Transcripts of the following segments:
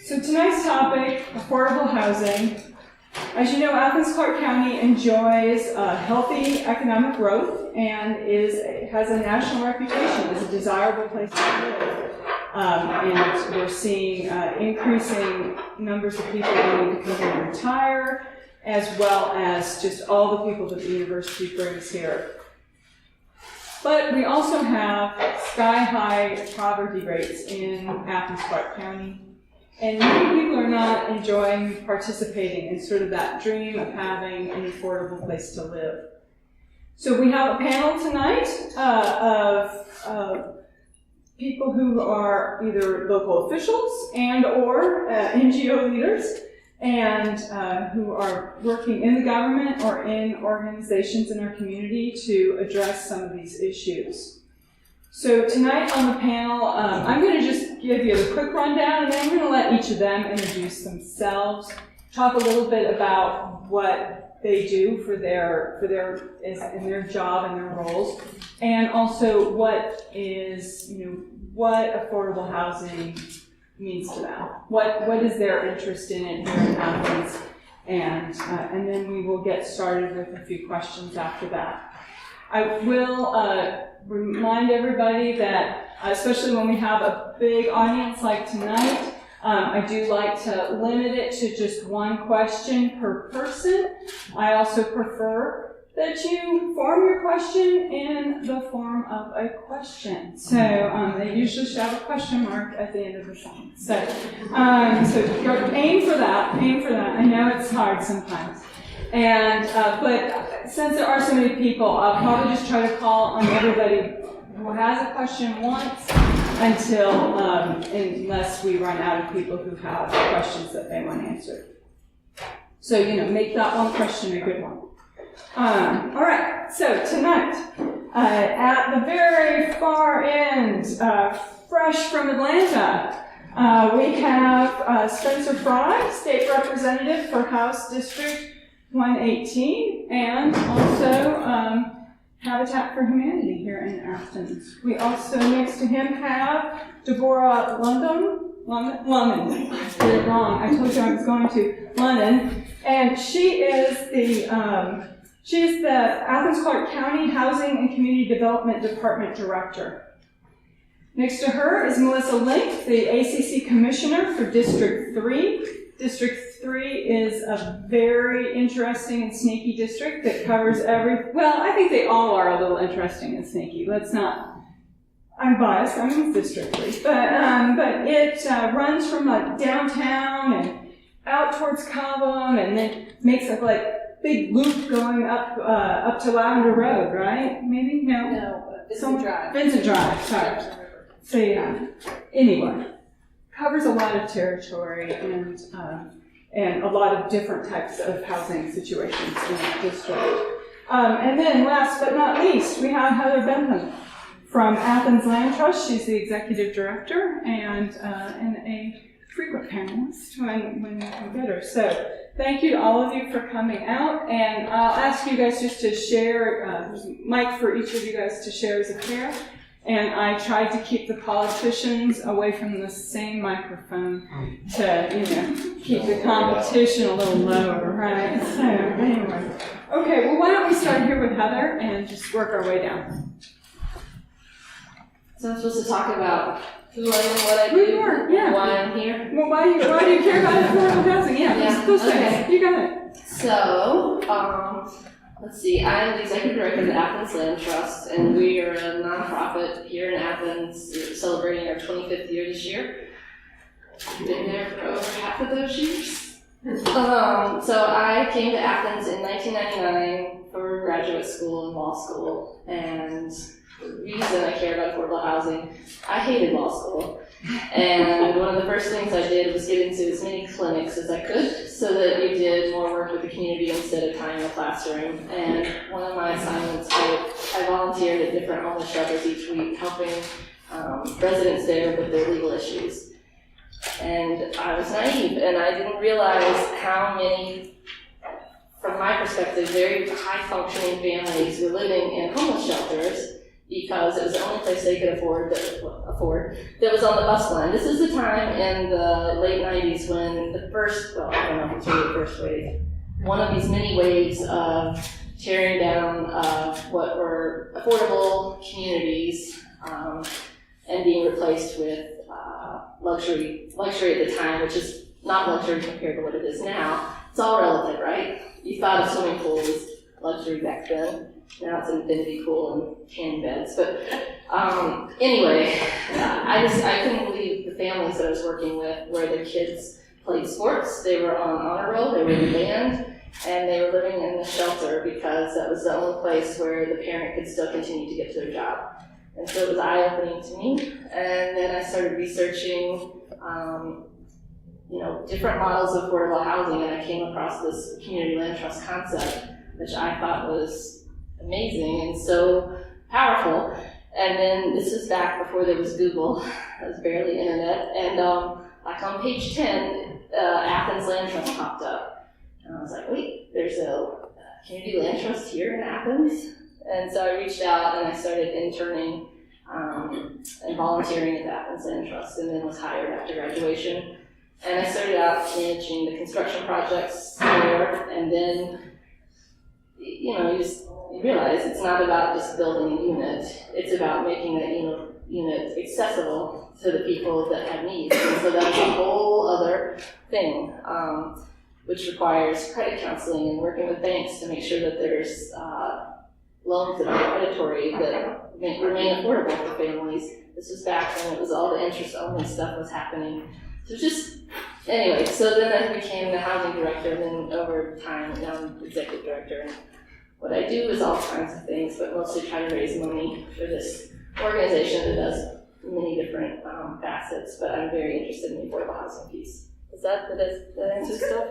So tonight's topic, affordable housing. As you know, Athens-Clarke County enjoys healthy economic growth and has a national reputation as a desirable place to live. And we're seeing increasing numbers of people wanting to come and retire, as well as just all the people that the university brings here. But we also have sky-high poverty rates in Athens-Clarke County. And many people are not enjoying participating in sort of that dream of having an affordable place to live. So we have a panel tonight of people who are either local officials and or NGO leaders and who are working in the government or in organizations in our community to address some of these issues. So tonight on the panel, I'm going to just give you a quick rundown, and then I'm going to let each of them introduce themselves, talk a little bit about what they do for their in their job and their roles, and also what affordable housing means to them. What is their interest in it here in Athens, and then we will get started with a few questions after that. I will remind everybody that, especially when we have a big audience like tonight, I do like to limit it to just one question per person. I also prefer that you form your question in the form of a question. So they usually should have a question mark at the end of the sentence. So aim for that. I know it's hard sometimes. And but since there are so many people, I'll probably just try to call on everybody who has a question once until unless we run out of people who have questions that they want answered. So make that one question a good one. All right. So tonight, at the very far end, fresh from Atlanta, we have Spencer Frye, State Representative for House District 118, and also Habitat for Humanity here in Athens. We also, next to him, have Deborah Lonon. I did it wrong. I told you I was going to. Lonon. And she is the Athens-Clarke County Housing and Community Development Department Director. Next to her is Melissa Link, the ACC Commissioner for District 3. District 3 is a very interesting and sneaky district that covers I think they all are a little interesting and sneaky. I'm biased, I'm in District 3. But it runs from downtown and out towards Cobham and then makes a big loop going up to Lavender Road, right? Maybe? No, Vincent Drive. Vincent Drive, sorry. So yeah, anyway. Covers a lot of territory and a lot of different types of housing situations in that district. And then last but not least, we have Heather Benham from Athens Land Trust. She's the executive director and a frequent panelist when we get her. So thank you to all of you for coming out, and I'll ask you guys just to share, there's a mic for each of you guys to share as a pair. And I tried to keep the politicians away from the same microphone to, keep the competition a little lower, right? So anyway. Okay, well, why don't we start here with Heather and just work our way down. So I'm supposed to talk about who I am, what I do, why I'm here? Well, why do you care about affordable housing? Yeah. Okay. You got it. So, let's see, I'm the executive director of the Athens Land Trust, and we are a nonprofit here in Athens. We're celebrating our 25th year this year. We've been there for over half of those years. So I came to Athens in 1999 for graduate school and law school, and the reason I care about affordable housing, I hated law school. And one of the first things I did was get into as many clinics as I could so that we did more work with the community instead of time in the classroom. And one of my assignments, I volunteered at different homeless shelters each week, helping residents there with their legal issues. And I was naive, and I didn't realize how many, from my perspective, very high-functioning families were living in homeless shelters because it was the only place they could afford that was on the bus line. This is the time in the late 90s when the first, well, I don't know if it's really the first wave, one of these mini waves of tearing down what were affordable communities and being replaced with luxury at the time, which is not luxury compared to what it is now. It's all relative, right? You thought a swimming pool was luxury back then. Now it's an infinity pool and candy beds. But anyway, I couldn't believe the families that I was working with where their kids played sports. They were on honor roll, they were in band, and they were living in the shelter because that was the only place where the parent could still continue to get to their job. And so it was eye-opening to me. And then I started researching different models of affordable housing, and I came across this community land trust concept, which I thought was amazing and so powerful. And then this was back before there was Google, it was barely internet, and like on page 10, Athens Land Trust popped up. And I was like, wait, there's a community land trust here in Athens? And so I reached out and I started interning and volunteering at the Athens Land Trust, and then was hired after graduation. And I started out managing the construction projects there, and then, you realize it's not about just building a unit, it's about making that unit accessible to the people that have needs. And so that's a whole other thing, which requires credit counseling and working with banks to make sure that there's loans that are predatory that remain affordable for families. This was back when it was all the interest-only stuff was happening. So anyway, so then I became the housing director, and then over time, now I'm executive director. And what I do is all kinds of things, but mostly try to raise money for this organization that does many different facets, but I'm very interested in the affordable housing piece. Does that answer stuff?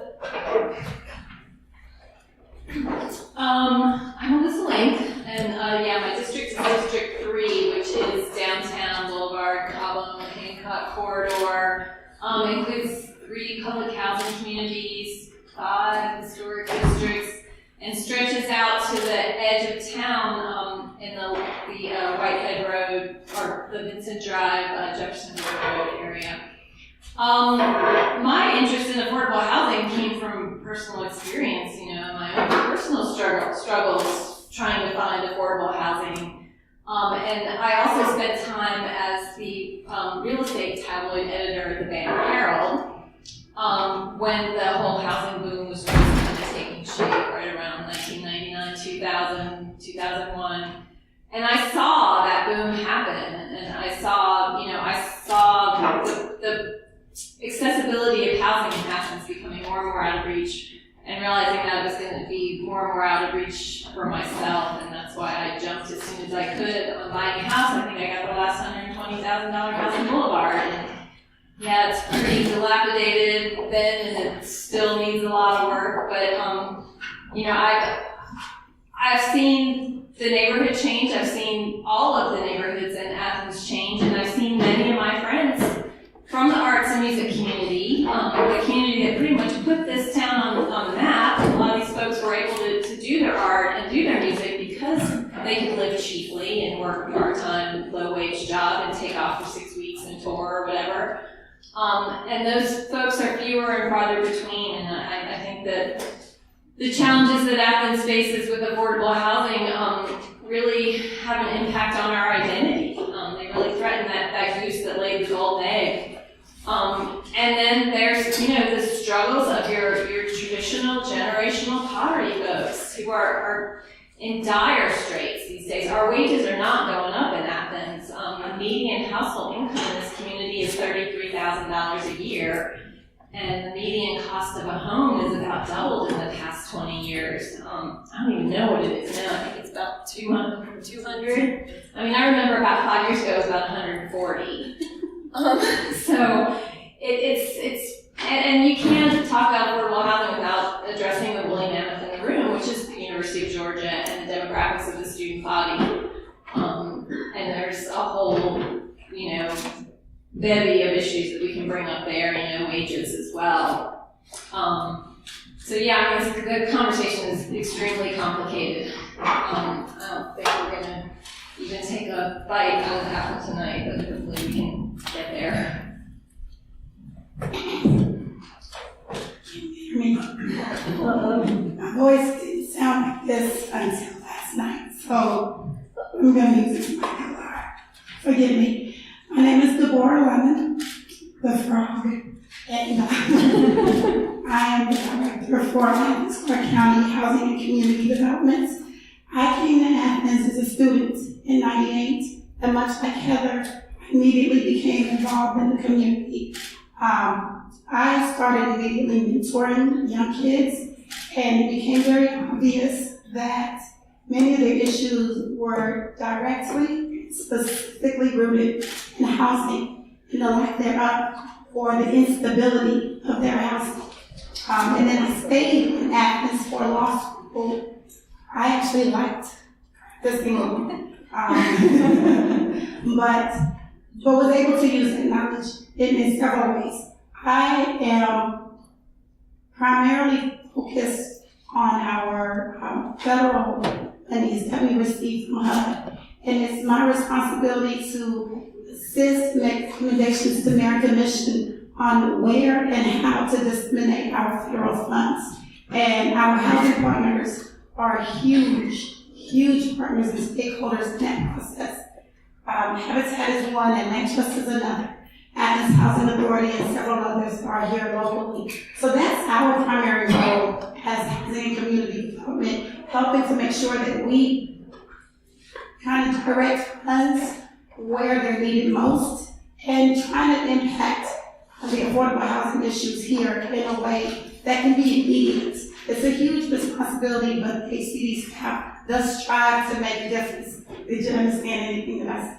I'm Alyssa Link, and my district is District 3, which is downtown, Boulevard, Cobham, Hancock corridor. Includes 3 public housing communities, 5 historic districts, and stretches out to the edge of town in the Whitehead Road, or the Vincent Drive, Jefferson Road area. My interest in affordable housing came from personal experience, my own personal struggles trying to find affordable housing. And I also spent time as the real estate tabloid editor at the Benham Herald when the whole housing boom was really kind of taking shape right around 1999, 2000, 2001. And I saw that boom happen, and I saw the accessibility of housing in Athens becoming more and more out of reach, and realizing that it was going to be more and more out of reach for myself, and that's why I jumped as soon as I could on buying a house. I think I got the last $120,000 house in Boulevard, and yeah, it's pretty dilapidated then, and it still needs a lot of work, but I've seen the neighborhood change. I've seen all of the neighborhoods in Athens change, and I've seen many of my friends from the arts and music community, the community that pretty much put this town on the map. A lot of these folks were able to do their art and do their music because they could live cheaply and work a part-time, low-wage job and take off for 6 weeks and tour or whatever. And those folks are fewer and farther between, and I think that the challenges that Athens faces with affordable housing really have an impact on our identity. They really threaten that goose that laid the golden egg. And then there's, the struggles of your traditional generational poverty folks who are in dire straits these days. Our wages are not going up in Athens. The median household income in this community is $33,000 a year, and the median cost of a home is about doubled in the past 20 years. I don't even know what it is now. I think it's about 200. I mean, I remember about 5 years ago it was about 140. So and you can't talk about affordable housing without addressing the woolly mammoth in the room, which is the University of Georgia and the demographics of the student body. And there's a whole, bevy of issues that we can bring up there, wages as well. The conversation is extremely complicated. I don't think we're gonna even take a bite out of the apple tonight, but hopefully we can get there. My voice didn't sound like this until last night, so I'm going to use this mic a lot. Forgive me. My name is Deborah, Lonon, the Frye, and I am the director for Athens-Clarke County Housing and Community Developments. I came to Athens as a student in '98, and much like Heather, I immediately became involved in the community. I started immediately mentoring young kids, and it became very obvious that many of their issues were directly, specifically rooted in housing, in the lack thereof, or the instability of their housing. And then I stayed in Athens for law school. I actually liked practicing law, but was able to use that knowledge in several ways. I am primarily focused on our federal monies that we receive from HUD, and it's my responsibility to assist, make recommendations to Mayor Commission on where and how to disseminate our federal funds. And our housing partners are huge partners and stakeholders in that process. Habitat is one, and Land Trust is another. Athens Housing Authority and several others are here locally. So that's our primary role as housing and community development, helping to make sure that we kind of direct funds where they're needed most and trying to impact the affordable housing issues here in a way that can be immediate. It's a huge responsibility, but the HCD staff does strive to make a difference. Did you understand anything that I said?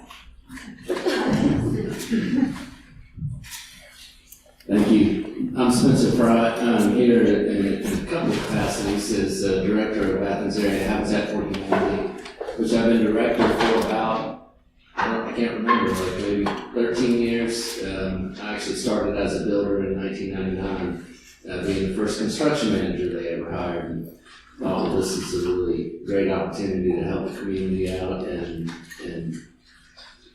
Thank you. I'm Spencer Frye. I'm here in a couple of capacities as director of Athens-area Habitat for Humanity, which I've been director for about, I can't remember, like maybe 13 years. I actually started as a builder in 1999, being the first construction manager they ever hired. And thought this is a really great opportunity to help the community out and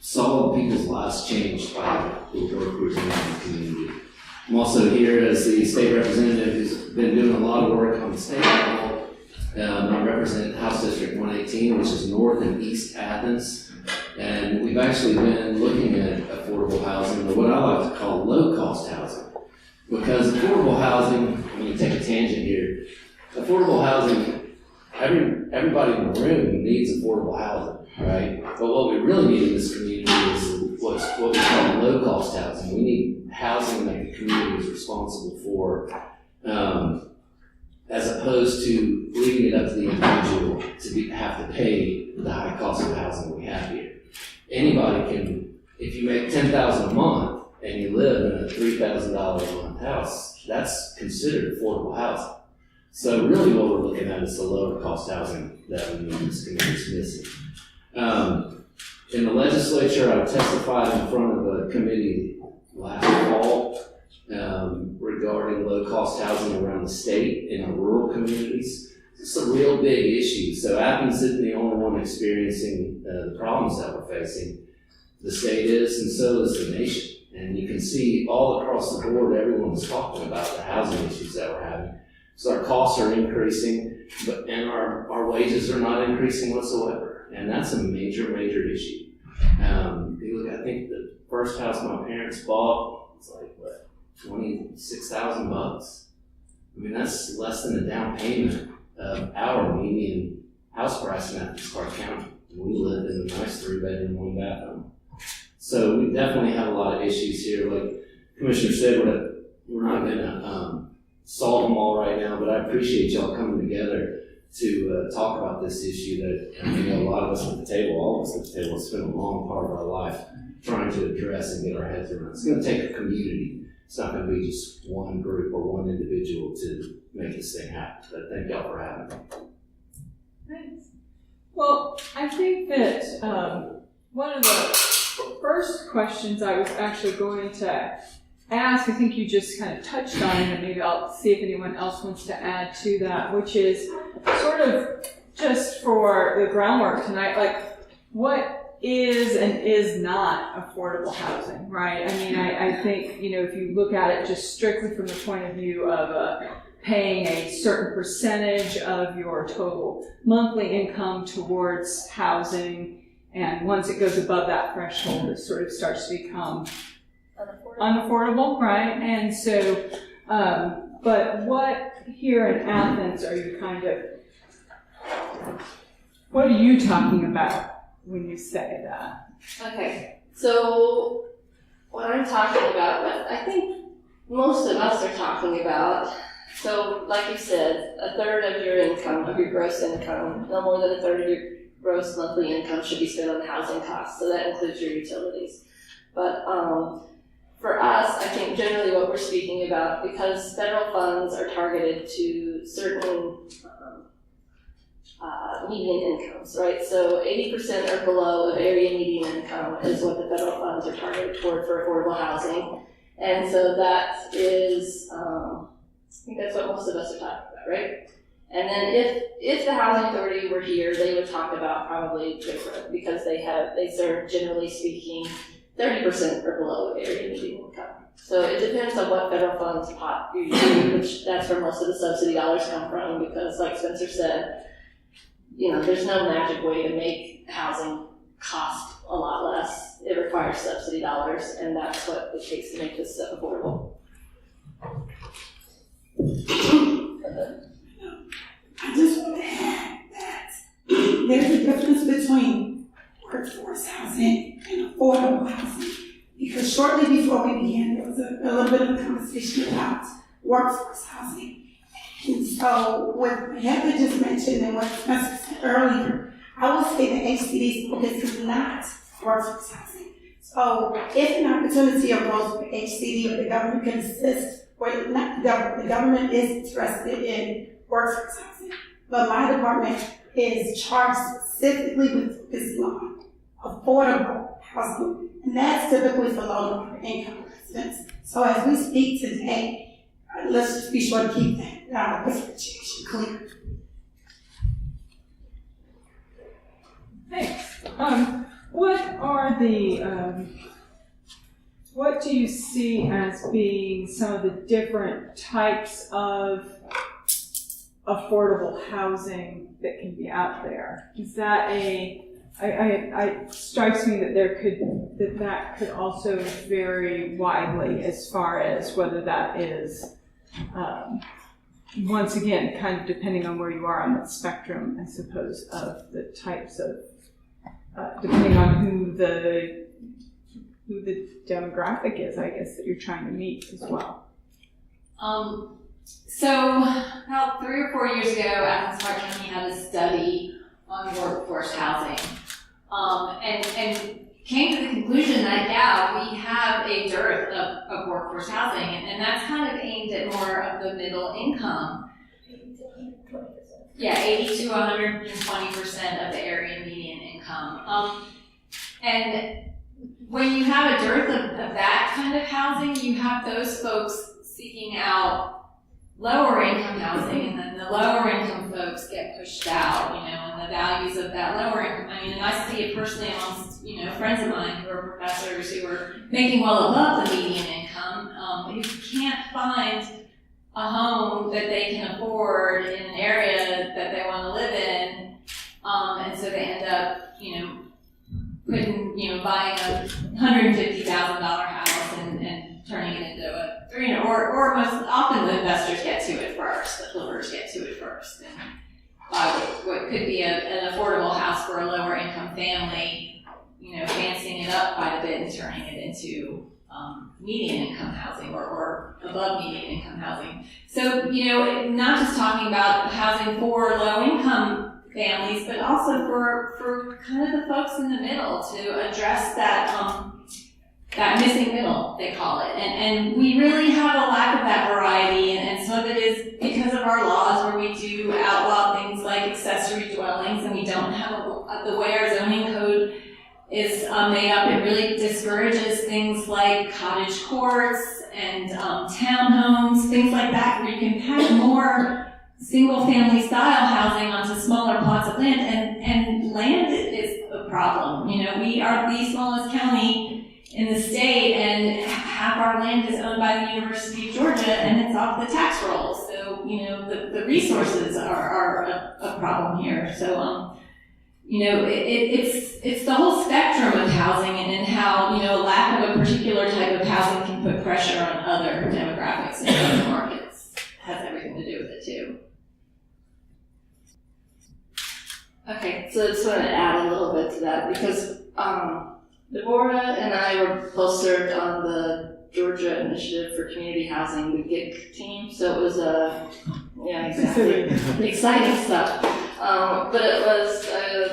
saw people's lives changed by the work we're doing in the community. I'm also here as the state representative who's been doing a lot of work on the state level. I represent House District 118, which is north and east Athens. And we've actually been looking at affordable housing, or what I like to call low-cost housing. Because affordable housing, I'm going to take a tangent here, affordable housing, everybody in the room needs affordable housing, right? But what we really need in this community is what we call low-cost housing. We need housing that the community is responsible for, as opposed to leaving it up to the individual to have to pay the high cost of housing we have here. Anybody can, if you make $10,000 a month and you live in a $3,000 a month house, that's considered affordable housing. So really what we're looking at is the lower cost housing that we in this community is missing. In the legislature, I testified in front of a committee last fall regarding low-cost housing around the state in our rural communities. It's a real big issue. So Athens isn't the only one experiencing the problems that we're facing. The state is, and so is the nation. And you can see all across the board, everyone's talking about the housing issues that we're having. So our costs are increasing, and our wages are not increasing whatsoever. And that's a major, major issue. You look, I think the first house my parents bought was like, what, $26,000? I mean, that's less than a down payment of our median house price in Athens-Clarke County. And we live in a nice 3-bedroom, 1-bathroom. So we definitely have a lot of issues here. Like Commissioner said, we're not going to solve them all right now, but I appreciate y'all coming together to talk about this issue that I know a lot of us at the table, all of us at the table, spend a long part of our life trying to address and get our heads around. It's going to take a community. It's not going to be just one group or one individual to make this thing happen. But thank y'all for having me. Thanks. Well, I think that one of the first questions I was actually going to ask, I think you just kind of touched on it, and maybe I'll see if anyone else wants to add to that, which is sort of just for the groundwork tonight, like what is and is not affordable housing, right? I mean, I think, you know, if you look at it just strictly from the point of view of paying a certain percentage of your total monthly income towards housing, and once it goes above that threshold, it sort of starts to become unaffordable, right? And so, but what here in Athens are you what are you talking about when you say that? Okay, so what I'm talking about, what I think most of us are talking about, so like you said, a third of your income, of your gross income, no more than a third of your gross monthly income should be spent on housing costs, so that includes your utilities. But for us, I think generally what we're speaking about, because federal funds are targeted to certain median incomes, right? So 80% or below of area median income is what the federal funds are targeted toward for affordable housing. And so that is, I think that's what most of us are talking about, right? And then if the housing authority were here, they would talk about probably different, because they serve, generally speaking, 30% or below of area median income. So it depends on what federal funds pot you use, which that's where most of the subsidy dollars come from, because like Spencer said, you know, there's no magic way to make housing cost a lot less. It requires subsidy dollars, and that's what it takes to make this stuff affordable. I just want to add that there's a difference between workforce housing and affordable housing. Because shortly before we began, there was a little bit of a conversation about workforce housing. And so what Heather just mentioned and what Spencer said earlier, I would say the HCD's focus is not workforce housing. So if an opportunity arose for HCD or the government can assist, or not the government is interested in workforce housing, but my department is charged specifically with focusing on affordable housing, and that's typically for low income residents. So as we speak today, let's just be sure to keep that differentiation clear. Thanks. What are what do you see as being some of the different types of affordable housing that can be out there? Is that it strikes me that that could also vary widely as far as whether that is, once again, kind of depending on where you are on that spectrum, I suppose, of the types of, depending on who the demographic is, I guess, that you're trying to meet as well. So about 3 or 4 years ago, Athens-Clarke County had a study on workforce housing, and came to the conclusion that, yeah, we have a dearth of workforce housing, and that's kind of aimed at more of the middle income. 80 to 120% of the area median income. And when you have a dearth of that kind of housing, you have those folks seeking out lower income housing, and then the lower income folks get pushed out, you know, and the values of that lower income. I mean, and I see it personally amongst, you know, friends of mine who are professors who are making well above the median income, who can't find a home that they can afford in an area that they want to live in, and so they end up, you know, buying a $150,000 house and turning it into a or most often the investors get to it first, the flippers get to it first, and what could be an affordable house for a lower income family, you know, fancying it up quite a bit and turning it into median income housing or above median income housing. So, you know, not just talking about housing for low income families, but also for kind of the folks in the middle to address that missing middle, they call it. And we really have a lack of that variety, and some of it is because of our laws where we do outlaw things like accessory dwellings, and we don't have the way our zoning code is made up. It really discourages things like cottage courts and townhomes, things like that, where you can pack more single-family style housing onto smaller plots of land, and land is a problem. You know, we are the smallest county in the state, and half our land is owned by the University of Georgia, and it's off the tax rolls. So, you know, the resources are a problem here. So, you know, it's the whole spectrum of housing, and how, you know, lack of a particular type of housing can put pressure on other demographics and other markets. Has everything to do with it too. Okay, so I just want to add a little bit to that, because Deborah and I were both served on the Georgia Initiative for Community Housing, the GIC team, so it was exciting stuff. But it was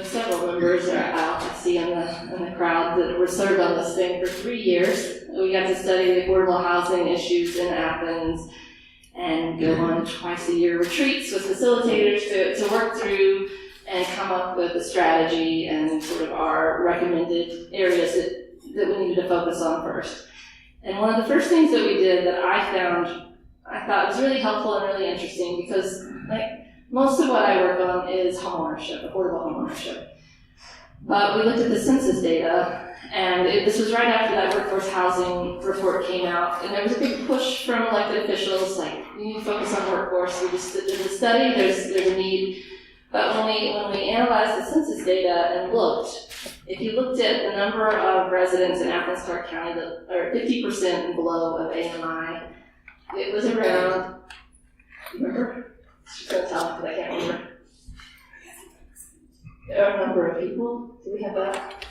several members I see in the crowd that were served on this thing for 3 years. We got to study the affordable housing issues in Athens and go on twice-a-year retreats with facilitators to work through and come up with a strategy and sort of our recommended areas that we needed to focus on first. And one of the first things that we did that I thought was really helpful and really interesting, because like most of what I work on is homeownership, affordable homeownership. But we looked at the census data, and this was right after that workforce housing report came out, and there was a big push from elected officials, like, you need to focus on workforce. We just did a study, there's a need. But when we analyzed the census data and looked, if you looked at the number of residents in Athens-Clarke County that are 50% and below of AMI, it was around, remember? She's going to tell me because I can't remember. A number of people. Do we have that?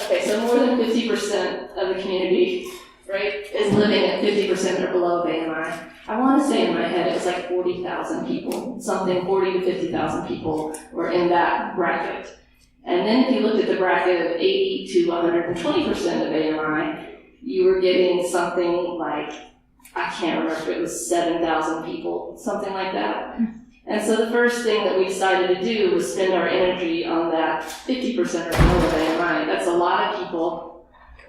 Okay, so more than 50% of the community, right, is living at 50% or below of AMI. I want to say in my head it was like 40,000 people, 40 to 50,000 people were in that bracket. And then if you looked at the bracket of 80 to 120% of AMI, you were getting something like, I can't remember if it was 7,000 people, something like that. And so the first thing that we decided to do was spend our energy on that 50% or below of AMI. That's a lot of people.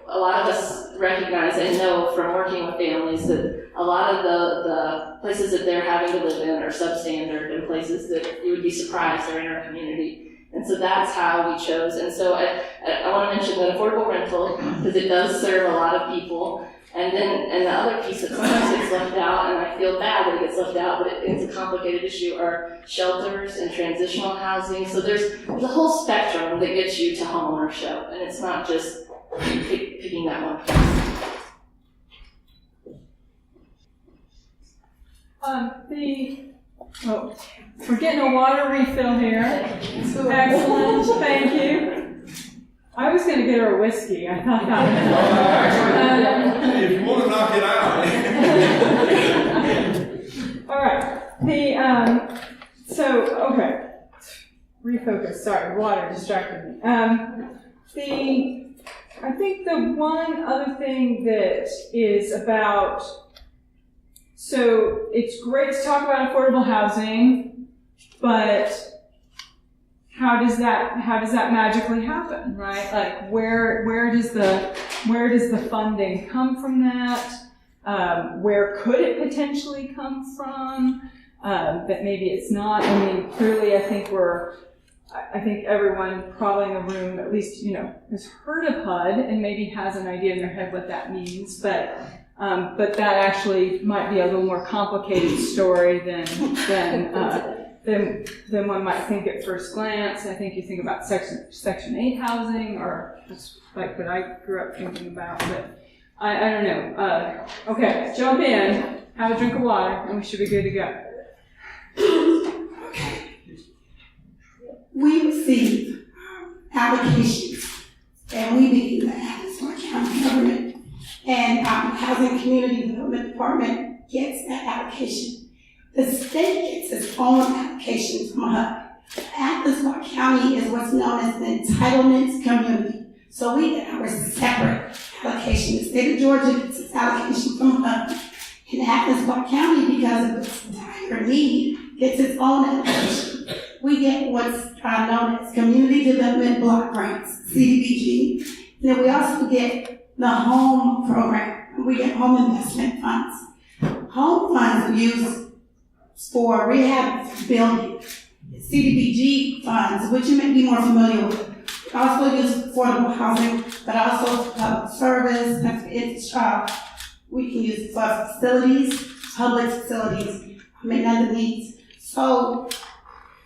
A lot of us recognize and know from working with families that a lot of the places that they're having to live in are substandard, and places that you would be surprised are in our community. And so that's how we chose. And so I want to mention that affordable rental, because it does serve a lot of people. And the other piece that sometimes gets left out, and I feel bad that it gets left out, but it's a complicated issue, are shelters and transitional housing. So there's a whole spectrum that gets you to homeownership, and it's not just picking that one piece. We're getting a water refill here. Excellent, thank you. I was going to get her a whiskey. I thought that was if you want to knock it out. all right. Refocus. Sorry, water distracted me. I think the one other thing that is about, so it's great to talk about affordable housing, but how does that magically happen, right? Like where does the funding come from that? Where could it potentially come from? That maybe it's not. I mean, clearly, I think everyone probably in the room, at least, has heard of HUD and maybe has an idea in their head what that means, but that actually might be a little more complicated story than one might think at first glance. I think you think about Section 8 housing, or that's like what I grew up thinking about, but I don't know. Okay, jump in, have a drink of water, and we should be good to go. We receive allocations, and we being the Athens-Clarke County government, and Housing and Community Development Department gets that allocation. The state gets its own allocations from HUD. Athens-Clarke County is what's known as the entitlement community. So we get our separate allocation. The state of Georgia gets its allocation from HUD. And Athens-Clarke County, because of its dire need, gets its own allocation. We get what's known as Community Development Block Grants, CDBG. And then we also get the home program. We get home investment funds. Home funds are used for rehab building. CDBG funds, which you may be more familiar with. We also use affordable housing, but also public service, we can use for facilities, public facilities, other needs. So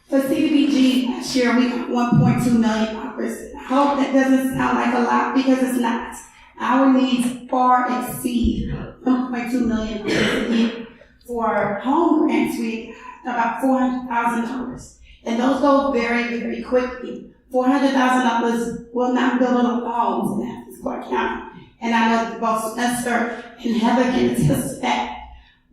for CDBG last year, we got $1.2 million. I hope that doesn't sound like a lot because it's not. Our needs far exceed $1.2 million a year. For home grants, we got about $400,000. And those go very, very quickly. $400,000 will not build a homes in Athens-Clarke County. And I know that both Spencer and Heather can attest to that.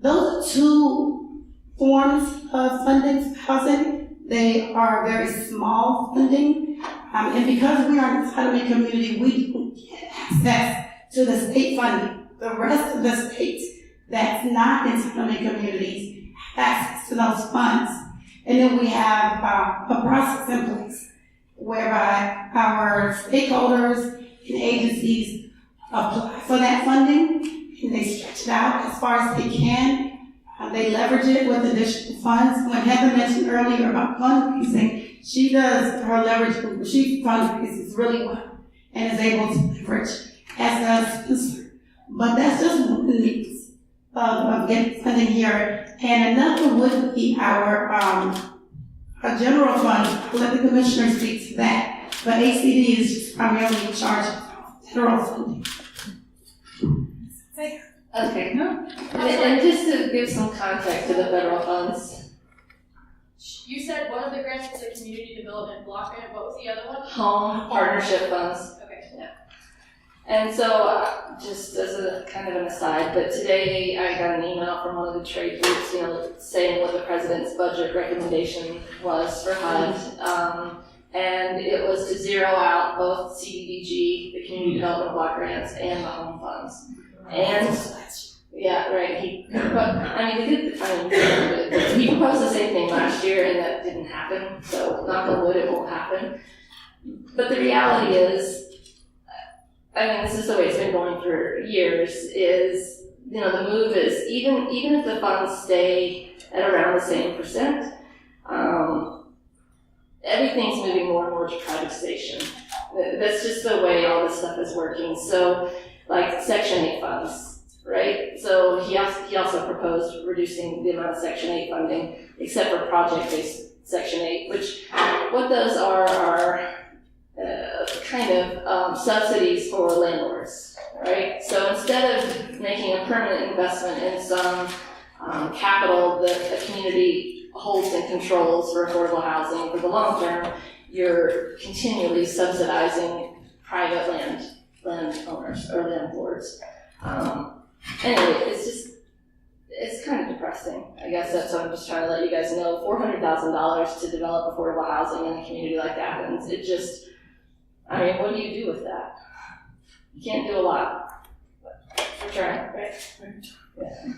Those are two forms of funding for housing. They are very small funding. And because we are an entitlement community, we don't get access to the state funding. The rest of the states that's not entitlement communities have access to those funds. And then we have a process in place whereby our stakeholders and agencies apply for that funding and they stretch it out as far as they can. They leverage it with additional funds. When Heather mentioned earlier about fundraising, she does her leverage, she fundraises really well and is able to leverage as does Spencer. But that's just one means of getting funding here. And another would be our general fund. I'll let the commissioner speak to that. But ACD is just primarily in charge of federal funding. Okay. And just to give some context to the federal funds. You said one of the grants was a community development block grant. What was the other one? Home partnership funds. Okay. And so, just as a kind of an aside, but today I got an email from one of the trade groups, saying what the president's budget recommendation was for HUD. And it was to zero out both CDBG, the community development block grants, and the home funds. And yeah, right. He proposed the same thing last year, and that didn't happen. So, knock on wood, it won't happen. But the reality is, this is the way it's been going for years, is, the move is, even if the funds stay at around the same percent, everything's moving more and more to privatization. That's just the way all this stuff is working. So, like Section 8 funds, right? So he also proposed reducing the amount of Section 8 funding, except for project-based Section 8, which, what those are kind of subsidies for landlords, right? So instead of making a permanent investment in some capital that a community holds and controls for affordable housing for the long term, you're continually subsidizing private landowners or landlords. Anyway, it's kind of depressing. I guess that's what I'm just trying to let you guys know. $400,000 to develop affordable housing in a community like Athens. What do you do with that? You can't do a lot. We're trying, right? Yeah.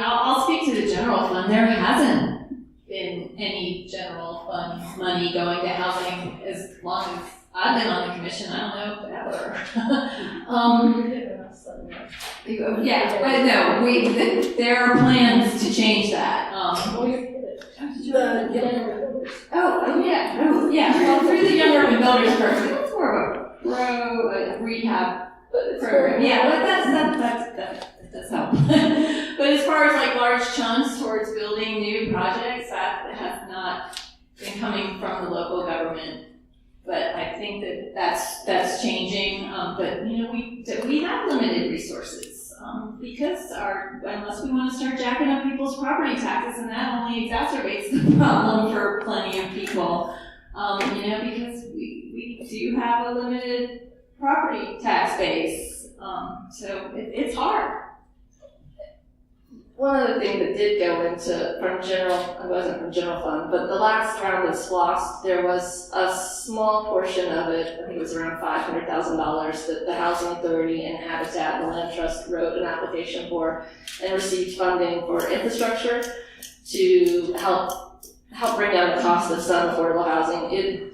I'll speak to the general fund. There hasn't been any general fund money going to housing as long as I've been on the commission. I don't know ever. There are plans to change that. Well, through the Young Urban Builders program, it's more of a rehab program. That does help. But as far as like large chunks towards building new projects, that has not been coming from the local government. But I think that's changing. But we have limited resources because unless we want to start jacking up people's property taxes, and that only exacerbates the problem for plenty of people. Because we do have a limited property tax base, so it's hard. One other thing that did go it wasn't from general fund, but the last round of SPLOST, there was a small portion of it, I think it was around $500,000, that the Housing Authority and Habitat and the Land Trust wrote an application for and received funding for infrastructure to help help bring down the cost of some affordable housing.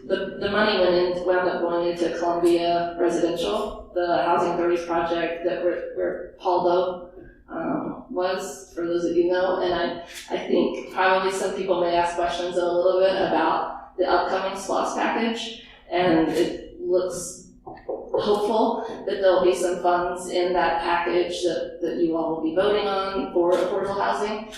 The money wound up going into Columbia Residential, the Housing Authority's project where Paul Doe was, for those of you know, and I think probably some people may ask questions a little bit about the upcoming SPLOST package, and it looks hopeful that there'll be some funds in that package that you all will be voting on for affordable housing.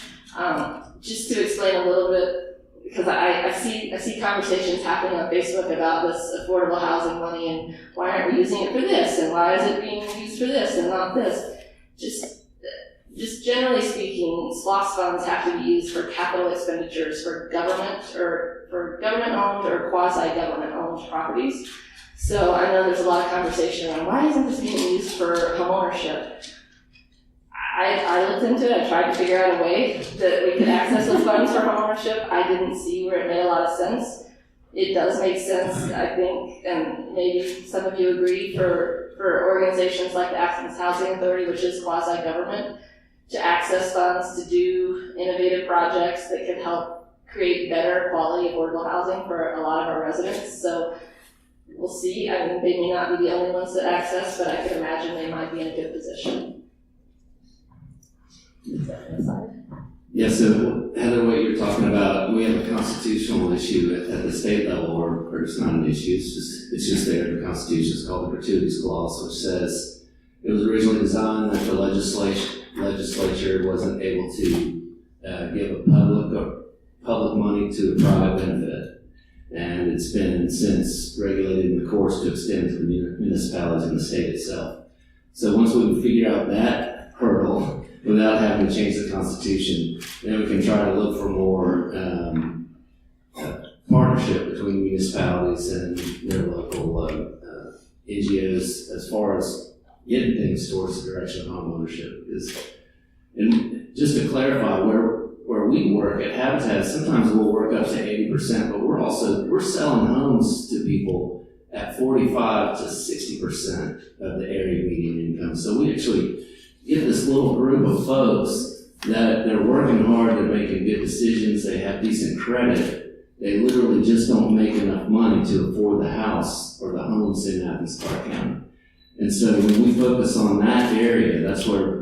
Just to explain a little bit, because I see conversations happening on Facebook about this affordable housing money and why aren't we using it for this and why is it being used for this and not this. Just generally speaking, SPLOST funds have to be used for capital expenditures for government or for government-owned or quasi-government-owned properties. So I know there's a lot of conversation around why isn't this being used for homeownership? I looked into it. I tried to figure out a way that we could access those funds for homeownership. I didn't see where it made a lot of sense. It does make sense, I think, and maybe some of you agree, for organizations like the Athens Housing Authority, which is quasi-government, to access funds to do innovative projects that could help create better quality affordable housing for a lot of our residents. So we'll see. I mean, they may not be the only ones that access, but I can imagine they might be in a good position. Yeah, so Heather, what you're talking about, we have a constitutional issue at the state level, or it's not an issue, it's just there in the Constitution. It's called the Gratuities Clause, which says it was originally designed that the legislature wasn't able to give public money to a private benefit. And it's been since regulated in the courts to extend to the municipalities and the state itself. So once we figure out that hurdle, without having to change the Constitution, then we can try to look for more partnership between municipalities and their local NGOs as far as getting things towards the direction of homeownership. And just to clarify, where we work at Habitat, sometimes we'll work up to 80%, but we're selling homes to people at 45 to 60% of the area median income. So we actually get this little group of folks that they're working hard, they're making good decisions, they have decent credit, they literally just don't make enough money to afford the house or the homes in Athens-Clarke County. And so when we focus on that area, that's where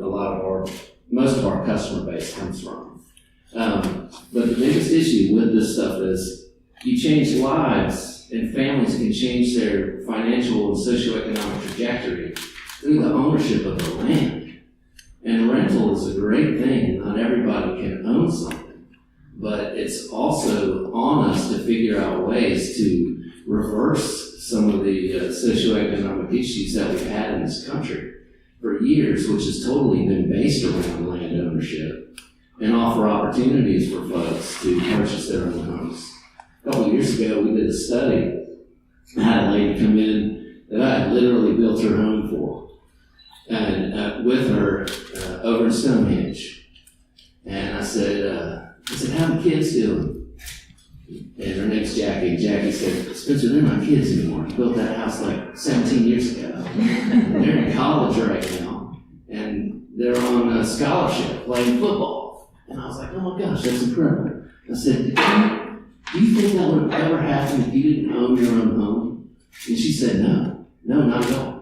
most of our customer base comes from. But the biggest issue with this stuff is you change lives and families can change their financial and socioeconomic trajectory through the ownership of the land. And rental is a great thing. Not everybody can own something, but it's also on us to figure out ways to reverse some of the socioeconomic issues that we've had in this country for years, which has totally been based around land ownership, and offer opportunities for folks to purchase their own homes. A couple of years ago, we did a study. I had a lady come in that I had literally built her home for, and with her over in Stonehenge. And I said, how are the kids doing? And her name's Jackie. And Jackie said, Spencer, they're not kids anymore. I built that house like 17 years ago. And they're in college right now, and they're on a scholarship playing football. And I was like, oh my gosh, that's incredible. I said, do you think that would have ever happened if you didn't own your own home? And she said, no, not at all.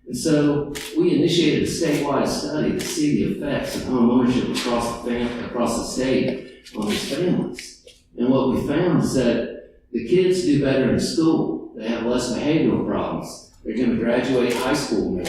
And so we initiated a statewide study to see the effects of home ownership across the state on these families. And what we found is that the kids do better in school. They have less behavioral problems. They're going to graduate high school more.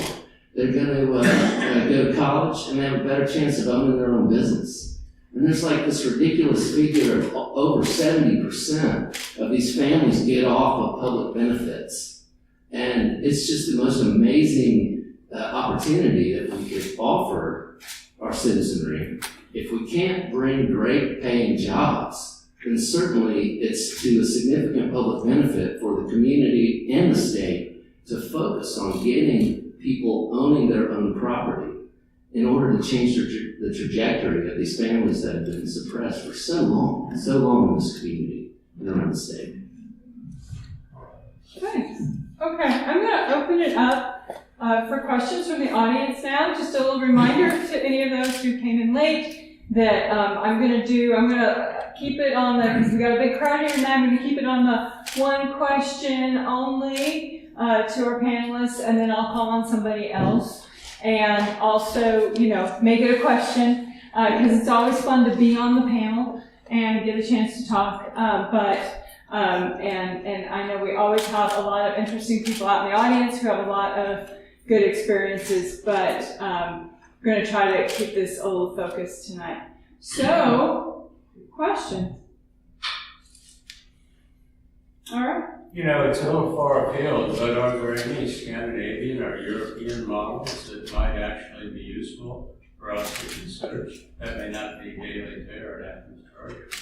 They're going to go to college, and they have a better chance of owning their own business. And there's like this ridiculous figure of over 70% of these families get off of public benefits. And it's just the most amazing opportunity that we could offer our citizenry. If we can't bring great paying jobs, then certainly it's to a significant public benefit for the community and the state to focus on getting people owning their own property in order to change the trajectory of these families that have been suppressed for so long in this community and around the state. Thanks. Okay, I'm going to open it up for questions from the audience now. Just a little reminder to any of those who came in late, that I'm gonna keep it on the, because we got a big crowd here tonight, I'm gonna keep it on the one question only to our panelists, and then I'll call on somebody else. And also, make it a question, because it's always fun to be on the panel and get a chance to talk. And I know we always have a lot of interesting people out in the audience who have a lot of good experiences, but we're going to try to keep this a little focused tonight. So, questions? All right. It's a little far afield, but are there any Scandinavian or European models that might actually be useful for us to consider? That may not be daily fare at Athens-Clarke,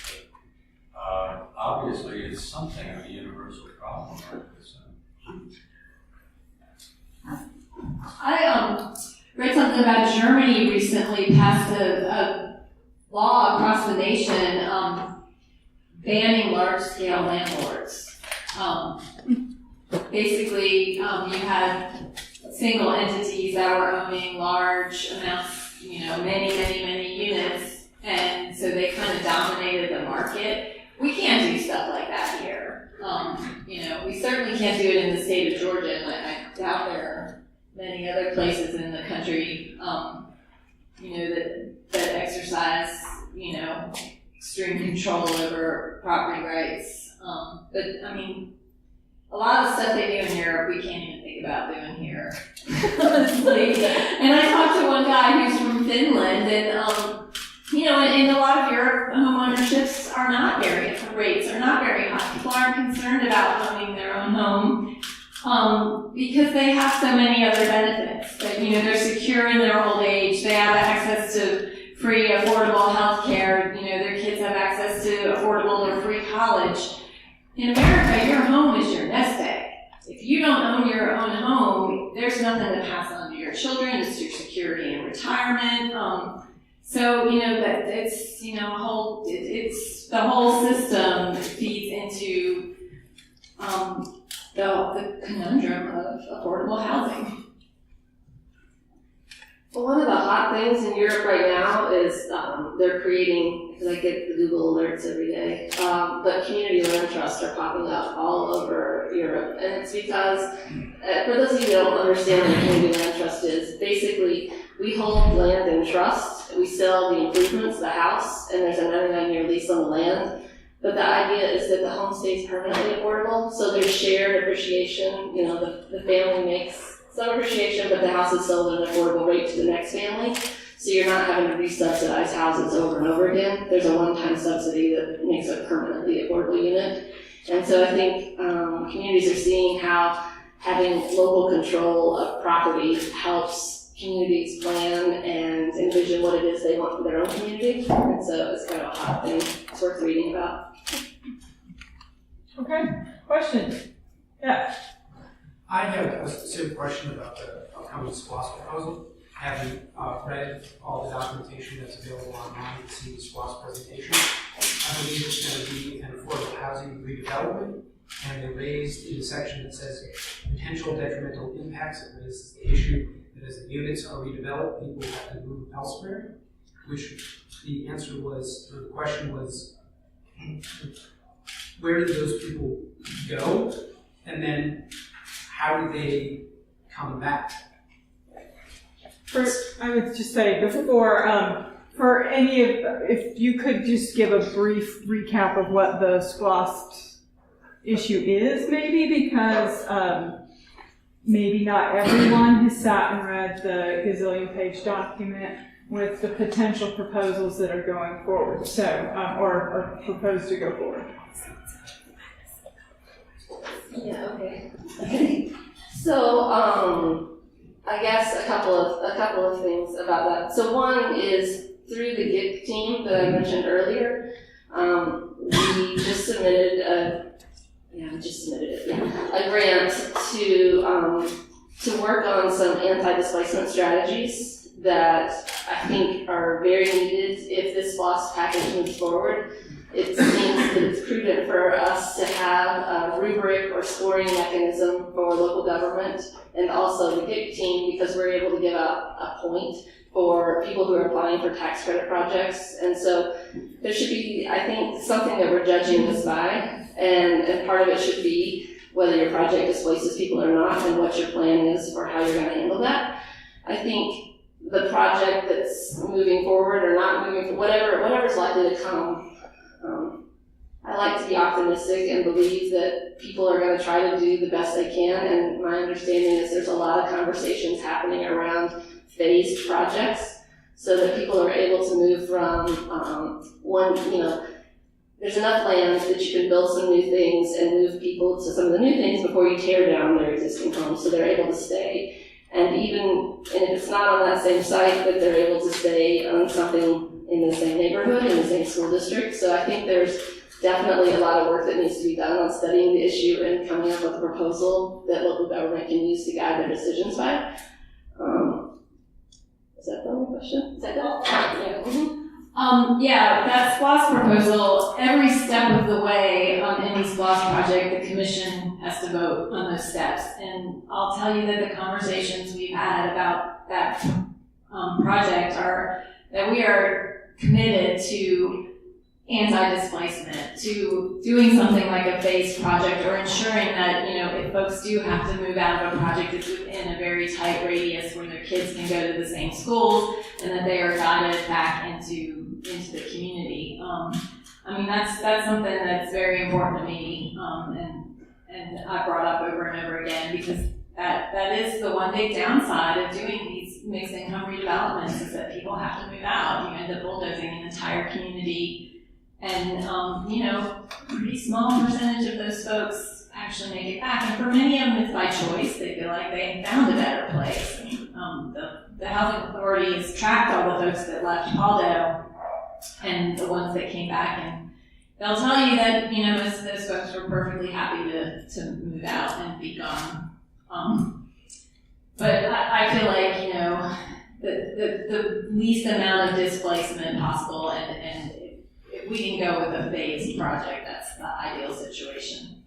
but obviously it's something of a universal problem like this. I read something about Germany recently passed a law across the nation banning large-scale landlords. Basically, you had single entities that were owning large amounts, many units, and so they kind of dominated the market. We can't do stuff like that here. We certainly can't do it in the state of Georgia, and I doubt there are many other places in the country, that exercise, extreme control over property rights. But a lot of stuff they do in Europe, we can't even think about doing here, honestly. And I talked to one guy who's from Finland, and in a lot of Europe, home ownerships are not rates are not very high. People aren't concerned about owning their own home because they have so many other benefits. That they're secure in their old age. They have access to free, affordable health care. Their kids have access to affordable or free college. In America, your home is your nest egg. If you don't own your own home, there's nothing to pass on to your children. It's your security in retirement. That it's it's the whole system feeds into the conundrum of affordable housing. Well, one of the hot things in Europe right now is they're creating, because I get the Google alerts every day, but community land trusts are popping up all over Europe. And it's because, for those of you who don't understand what a community land trust is, basically we hold land in trust, we sell the improvements, the house, and there's a 99-year lease on the land. But the idea is that the home stays permanently affordable, so there's shared appreciation. The family makes some appreciation, but the house is sold at an affordable rate to the next family. So you're not having to re-subsidize houses over and over again. There's a one-time subsidy that makes a permanently affordable unit. And so I think communities are seeing how having local control of property helps communities plan and envision what it is they want for their own community. And so it's kind of a hot thing. It's worth reading about. Okay, questions? Yeah. I have a specific question about the upcoming SPLOST proposal. Having read all the documentation that's available online to see the SPLOST presentation, I believe it's going to be an affordable housing redevelopment, and they raised in the section that says potential detrimental impacts. It raises the issue that as the units are redeveloped, people have to move elsewhere, which the answer was, or the question was, where did those people go? And then how do they come back? First, I would just say for any of, if you could just give a brief recap of what the SPLOST issue is, maybe, because maybe not everyone has sat and read the gazillion-page document with the potential proposals that are going forward, or proposed to go forward. Yeah, okay. So, I guess a couple of things about that. So one is through the GIG team that I mentioned earlier, we just submitted a grant to work on some anti-displacement strategies that I think are very needed if this SPLOST package moves forward. it seems that it's prudent for us to have a rubric or scoring mechanism for local government and also the GIG team, because we're able to give out a point for people who are applying for tax credit projects. And so there should be, I think, something that we're judging this by, and part of it should be whether your project displaces people or not and what your plan is for how you're going to handle that. I think the project that's moving forward or not moving forward, whatever's likely to come, I like to be optimistic and believe that people are going to try to do the best they can. And my understanding is there's a lot of conversations happening around phased projects so that people are able to move from there's enough land that you can build some new things and move people to some of the new things before you tear down their existing homes so they're able to stay. And if it's not on that same site, that they're able to stay on something in the same neighborhood, in the same school district. So I think there's definitely a lot of work that needs to be done on studying the issue and coming up with a proposal that local government can use to guide their decisions by. Is that the only question? Is that that? Yeah. Mm-hmm. That SPLOST proposal, every step of the way on any SPLOST project, the commission has to vote on those steps. And I'll tell you that the conversations we've had about that project are that we are committed to anti-displacement, to doing something like a phased project, or ensuring that, if folks do have to move out of a project, it's within a very tight radius where their kids can go to the same schools and that they are guided back into the community. That's something that's very important to me, and I brought up over and over again, because that is the one big downside of doing these mixed income redevelopments, is that people have to move out. You end up bulldozing an entire community. And, pretty small percentage of those folks actually make it back. And for many of them, it's by choice. They feel like they found a better place. The housing authority has tracked all the folks that left Paldo and the ones that came back. And they'll tell you that, most of those folks were perfectly happy to move out and be gone. But I feel like, the least amount of displacement possible, and if we can go with a phased project, that's the ideal situation.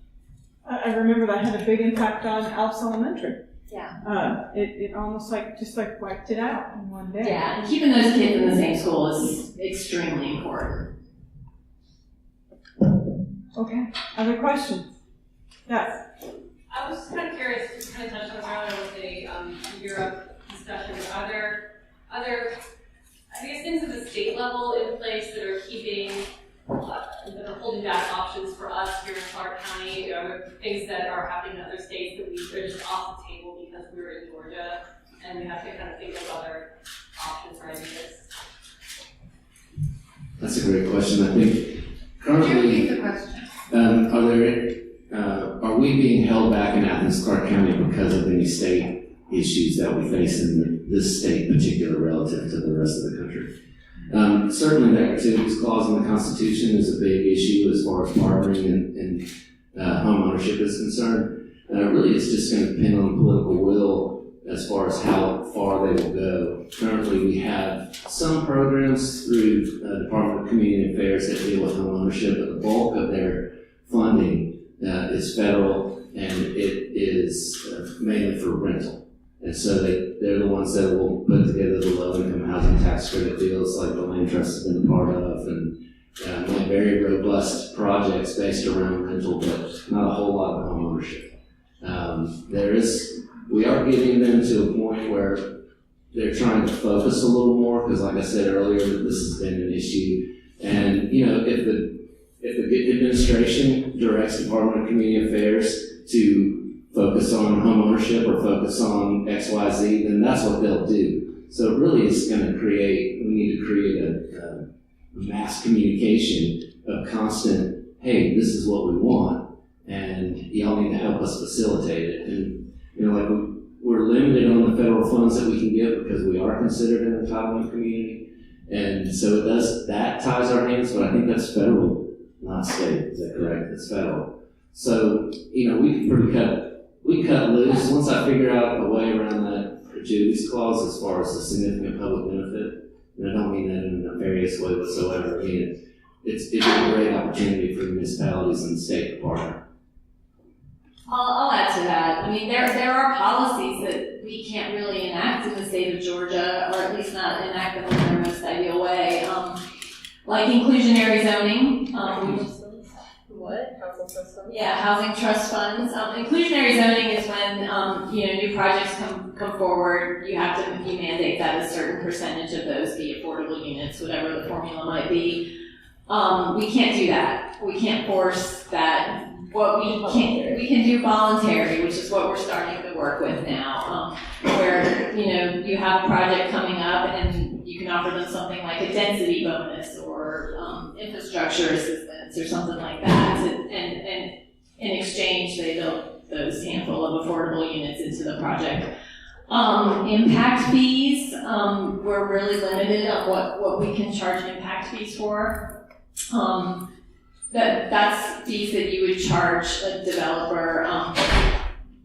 I remember that had a big impact on Alps Elementary. Yeah. It almost just wiped it out in one day. Yeah, and keeping those kids in the same school is extremely important. Okay, other questions? Yes. I was just kind of curious, just kind of touched on this earlier with the Europe discussion. Are there other, I guess, things at the state level in place that are keeping, that are holding back options for us here in Clarke County? Are there things that are happening in other states that are just off the table because we're in Georgia and we have to kind of think of other options or ideas? That's a great question. I think currently, are we being held back in Athens-Clarke County because of any state issues that we face in this state in particular relative to the rest of the country? Certainly the activities clause in the Constitution is a big issue as far as bartering and home ownership is concerned. Really it's just going to depend on political will as far as how far they will go. Currently we have some programs through the Department of Community Affairs that deal with home ownership, but the bulk of their funding is federal, and it is mainly for rental. And so they're the ones that will put together the low-income housing tax credit deals like the Land Trust has been a part of, and make very robust projects based around rental, but not a whole lot of home ownership. We are getting them to a point where they're trying to focus a little more, because like I said earlier, this has been an issue. And, if the administration directs Department of Community Affairs to focus on home ownership or focus on XYZ, then that's what they'll do. So it really is going to we need to create a mass communication of constant, hey, this is what we want, and y'all need to help us facilitate it. And, we're limited on the federal funds that we can get because we are considered an entitlement community. And so that ties our hands, but I think that's federal, not state. Is that correct? It's federal. So, we cut loose. Once I figure out a way around that gratuities clause as far as the significant public benefit, and I don't mean that in a nefarious way whatsoever. I mean, it's a great opportunity for municipalities and the state to partner. I'll add to that. I mean, there are policies that we can't really enact in the state of Georgia, or at least not enact them in their most ideal way. Like inclusionary zoning. What? Housing trust funds? Yeah, housing trust funds. Inclusionary zoning is when new projects come forward. You mandate that a certain percentage of those be affordable units, whatever the formula might be. We can't do that. We can't force that. What we can do voluntary, which is what we're starting to work with now, where you have a project coming up and you can offer them something like a density bonus or infrastructure assistance or something like that, and in exchange they build those handful of affordable units into the project. Impact fees, we're really limited on what we can charge impact fees for. That's fees that you would charge a developer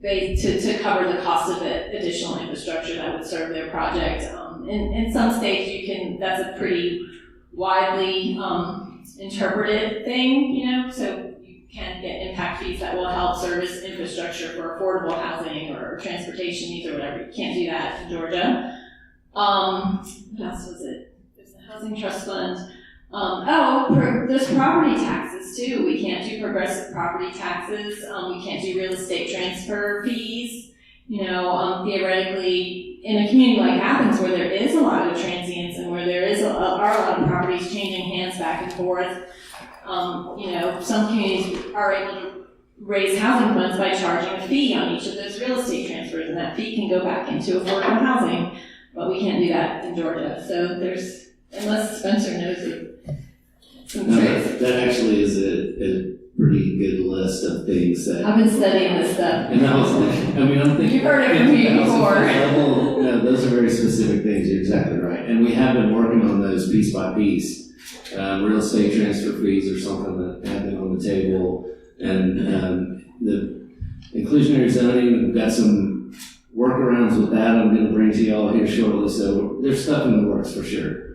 to cover the cost of the additional infrastructure that would serve their project. In some states, that's a pretty widely interpreted thing, so you can get impact fees that will help service infrastructure for affordable housing or transportation needs or whatever. You can't do that in Georgia. What else was it? There's the housing trust fund. There's property taxes too. We can't do progressive property taxes. We can't do real estate transfer fees. Theoretically, in a community like Athens, where there is a lot of transients and where there are a lot of properties changing hands back and forth, some communities are able to raise housing funds by charging a fee on each of those real estate transfers, and that fee can go back into affordable housing. But we can't do that in Georgia. So unless Spencer knows it. No, that actually is a pretty good list of things that. I've been studying this stuff. And I'm thinking. You've heard it from me before. No, those are very specific things. You're exactly right. And we have been working on those piece by piece. Real estate transfer fees are something that have been on the table. And the inclusionary zoning, we've got some workarounds with that I'm going to bring to y'all here shortly. So there's stuff in the works for sure.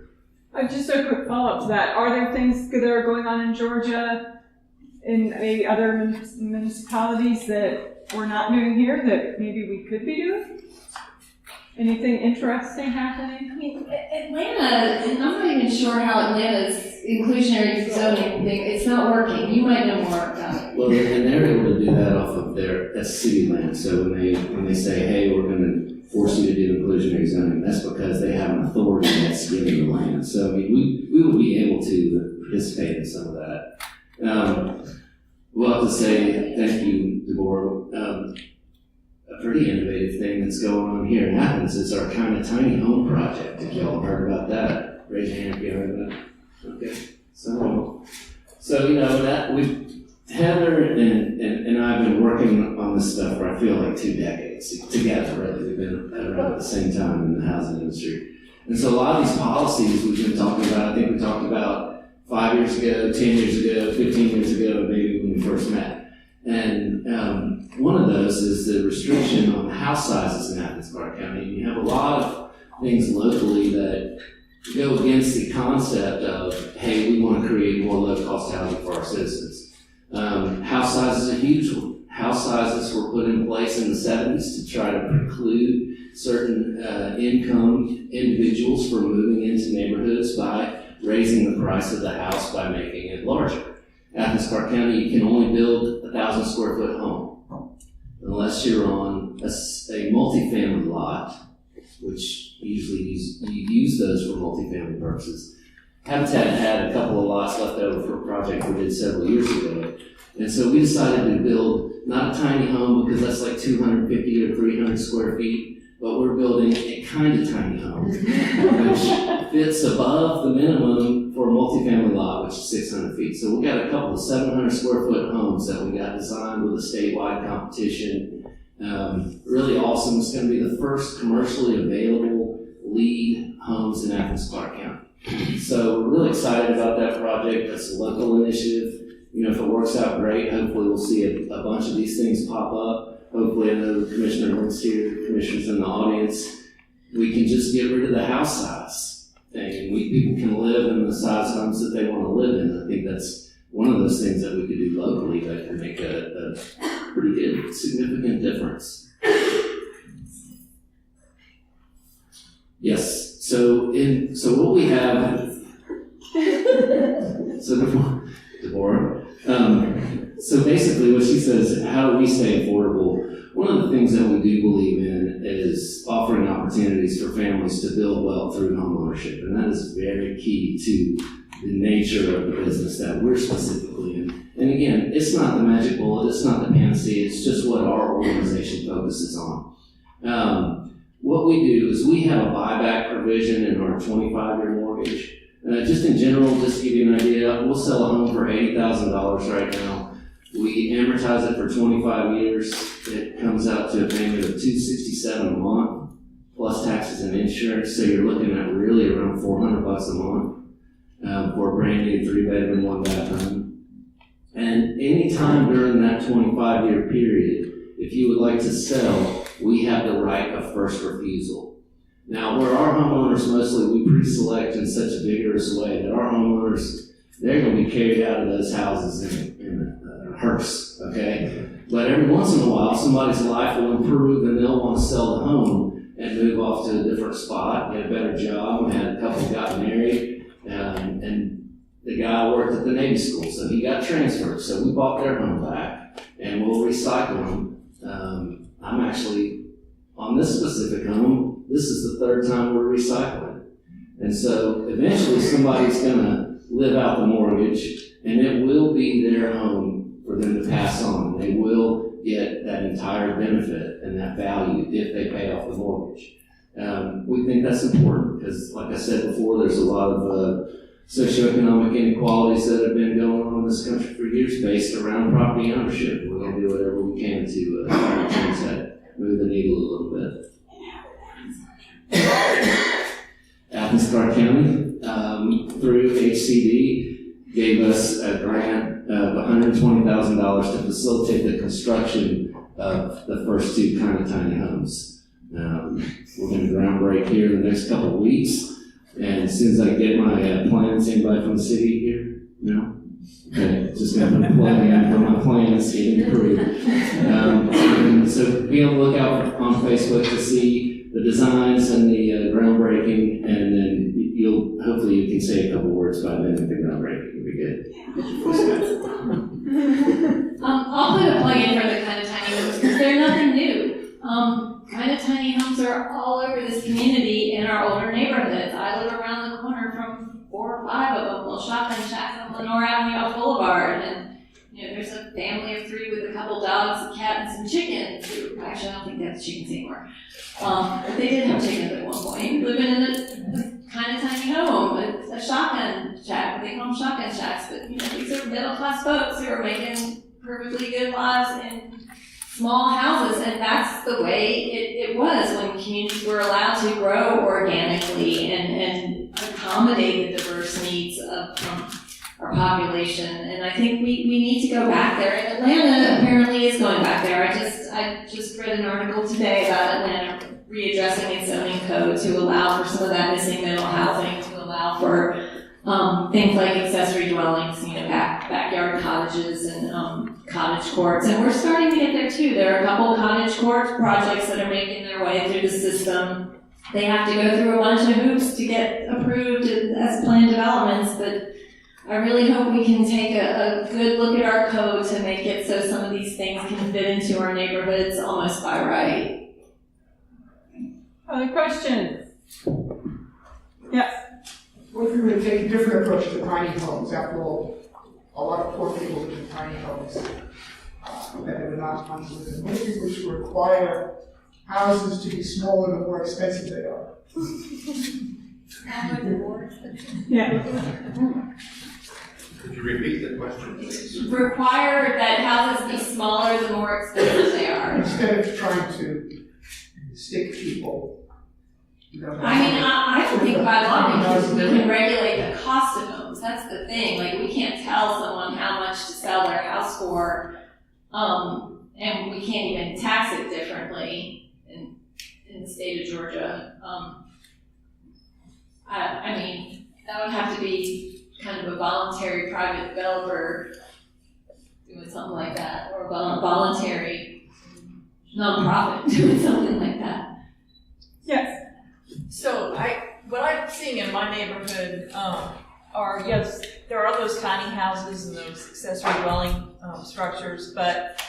Just a quick follow-up to that. Are there things that are going on in Georgia, in maybe other municipalities that we're not doing here that maybe we could be doing? Anything interesting happening? I mean, Atlanta, I'm not even sure how Atlanta's inclusionary zoning thing, it's not working. You might know more about it. Well, and they're able to do that off of that's city land. So when they say, hey, we're going to force you to do inclusionary zoning, that's because they have an authority that's given the land. So we will be able to participate in some of that. We'll have to say thank you, Deborah. A pretty innovative thing that's going on here in Athens is our kind of tiny home project. If y'all have heard about that, raise your hand if you heard of that. Okay. So that Heather and I have been working on this stuff for I feel like 2 decades together. Really, we've been around at the same time in the housing industry, and so a lot of these policies we've been talking about. I think we talked about 5 years ago, 10 years ago, 15 years ago, maybe when we first met. And one of those is the restriction on house sizes in Athens-Clarke County. You have a lot of things locally that go against the concept of, hey, we want to create more low-cost housing for our citizens. House size is a huge one. House sizes were put in place in the 70s to try to preclude certain income individuals from moving into neighborhoods by raising the price of the house by making it larger. Athens-Clarke County, you can only build 1,000 square foot home unless you're on a multifamily lot, which usually you use those for multifamily purposes. Habitat had a couple of lots left over for a project we did several years ago. And so we decided to build not a tiny home because that's like 250 or 300 square feet, but we're building a kind of tiny home, which fits above the minimum for a multifamily lot, which is 600 feet. So we got a couple of 700 square foot homes that we got designed with a statewide competition. Really awesome. It's going to be the first commercially available LEED homes in Athens-Clarke County. So we're really excited about that project. That's a local initiative. If it works out great, hopefully we'll see a bunch of these things pop up. Hopefully, I know Commissioner Holt's here, commissioners in the audience. We can just get rid of the house size. thing. And people can live in the size homes that they want to live in. I think that's one of those things that we could do locally that can make a pretty good, significant difference. Yes. So what we have. So Deborah. So basically, what she says, how do we stay affordable? One of the things that we do believe in is offering opportunities for families to build wealth through homeownership, and that is very key to the nature of the business that we're specifically in. And again, it's not the magic bullet, it's not the panacea, it's just what our organization focuses on. What we do is we have a buyback provision in our 25-year mortgage. Just in general, just to give you an idea, we'll sell a home for $80,000 right now. We amortize it for 25 years. It comes out to a payment of $267 a month, plus taxes and insurance. So you're looking at really around $400 a month for a brand new 3-bedroom, 1-bath home. And any time during that 25-year period, if you would like to sell, we have the right of first refusal. Now, where our homeowners mostly, we pre-select in such a vigorous way that our homeowners, they're going to be carried out of those houses in a hearse, okay? But every once in a while, somebody's life will improve and they'll want to sell the home and move off to a different spot, get a better job. We had a couple who got married, and the guy worked at the Navy school, so he got transferred. So we bought their home back, and we'll recycle them. I'm actually, on this specific home, this is the 3rd time we're recycling. And so eventually somebody's going to live out the mortgage, and it will be their home for them to pass on. They will get that entire benefit and that value if they pay off the mortgage. We think that's important because, like I said before, there's a lot of socioeconomic inequalities that have been going on in this country for years based around property ownership. We're going to do whatever we can to change that, move the needle a little bit. Athens-Clarke County, through HCD, gave us a grant of $120,000 to facilitate the construction of the first 2 kind of tiny homes. We're going to groundbreak here in the next couple of weeks, and as soon as I get my plans, anybody from the city here? No? Okay, just going to plug in for my plans getting approved. So be on the lookout on Facebook to see the designs and the groundbreaking, and then hopefully you can say a couple words by then at the groundbreaking. It'll be good. I'll put a plug in for the kind of tiny homes because they're nothing new. Kind of tiny homes are all over this community in our older neighborhoods. I live around the corner from 4 or 5 of them, little shotgun shacks on Lenore Avenue off Boulevard, and there's a family of 3 with a couple dogs, a cat, and some chickens. Actually, I don't think they have chickens anymore. But they did have chickens at one point. Living in a kind of tiny home, a shotgun shack. They call them shotgun shacks, but these are middle-class folks who are making perfectly good lives in small houses, and that's the way it was when communities were allowed to grow organically and accommodate the diverse needs of our population. And I think we need to go back there. And Atlanta apparently is going back there. I just read an article today about Atlanta readdressing its zoning code to allow for some of that missing middle housing, to allow for things like accessory dwellings, backyard cottages and cottage courts. And we're starting to get there too. There are a couple cottage court projects that are making their way through the system. They have to go through a bunch of hoops to get approved as planned developments, but I really hope we can take a good look at our code to make it so some of these things can fit into our neighborhoods almost by right. Other questions? Yes. What if we were to take a different approach to tiny homes? After all, a lot of poor people live in tiny homes that they would not want to live in. What if we were to require houses to be smaller the more expensive they are? Yeah. Could you repeat the question, please? Require that houses be smaller the more expensive they are. Instead of trying to stick people. I don't think by law we can regulate the cost of homes. That's the thing. Like, we can't tell someone how much to sell their house for, and we can't even tax it differently in the state of Georgia. to be kind of a voluntary private developer doing something like that, or a voluntary nonprofit doing something like that. Yes. So what I'm seeing in my neighborhood are, yes, there are those tiny houses and those accessory dwelling structures, but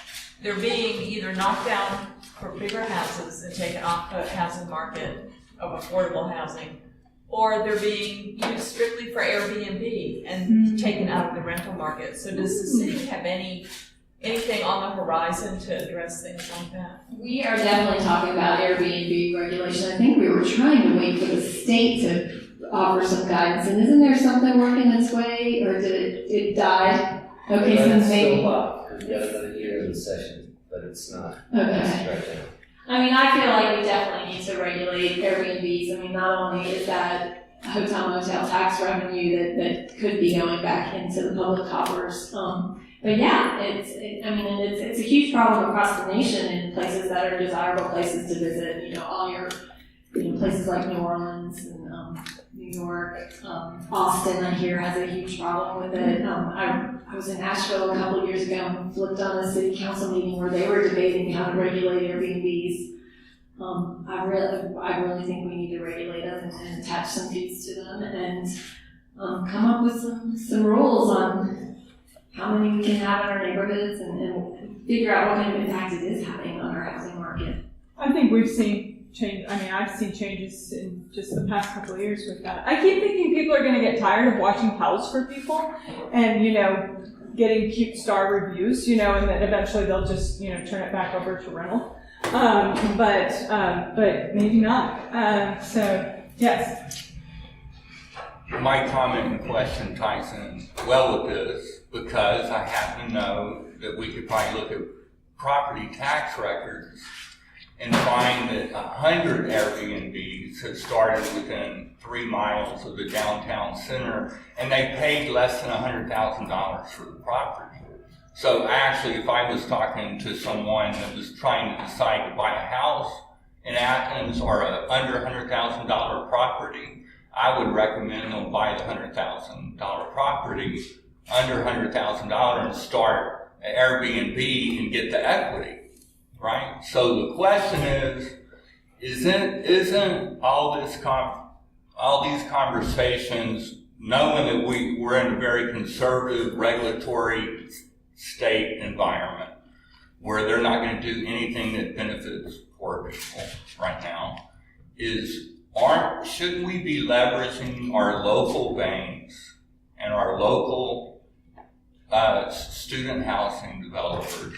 they're being either knocked down for bigger houses and taken off the housing market of affordable housing, or they're being used strictly for Airbnb and taken out of the rental market. So does the city have anything on the horizon to address things like that? We are definitely talking about Airbnb regulation. I think we were trying to wait for the state to offer some guidance, and isn't there something working its way, or did it die? Okay, so It's maybe. still up, because we got another year in the session, but it's not. Okay. It's right now. I mean, I feel like we definitely need to regulate Airbnbs. I mean, not only is that hotel motel tax revenue that could be going back into the public coffers, but yeah, it's a huge problem across the nation in places that are desirable places to visit. You know, all your places like New Orleans and New York, Austin, I hear, has a huge problem with it. I was in Nashville a couple of years ago and flipped on a city council meeting where they were debating how to regulate Airbnbs. I really think we need to regulate them and attach some fees to them and come up with some rules on how many we can have in our neighborhoods and figure out what kind of impact it is having on our housing market. I think we've seen change. I mean, I've seen changes in just the past couple of years with that. I keep thinking people are going to get tired of watching house for people and, getting cute star reviews, and then eventually they'll just, turn it back over to rental. But maybe not. So, yes. My comment and question ties in well with this because I happen to know that we could probably look at property tax records and find that 100 Airbnbs had started within 3 miles of the downtown center, and they paid less than $100,000 for the property. So actually, if I was talking to someone that was trying to decide to buy a house in Athens or under $100,000 property, I would recommend them buy the $100,000 property under $100,000 and start an Airbnb and get the equity. Right? So the question isn't all these conversations, knowing that we're in a very conservative regulatory state environment where they're not going to do anything that benefits poor people right now, shouldn't we be leveraging our local banks and our local student housing developers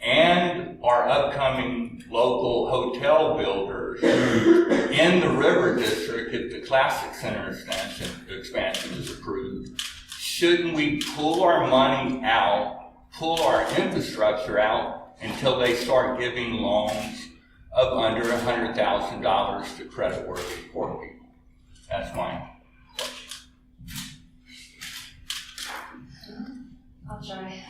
and our upcoming local hotel builders in the River District if the Classic Center expansion is approved? Shouldn't we pull our money out, pull our infrastructure out until they start giving loans of under $100,000 to creditworthy poor people? That's mine. I'll try.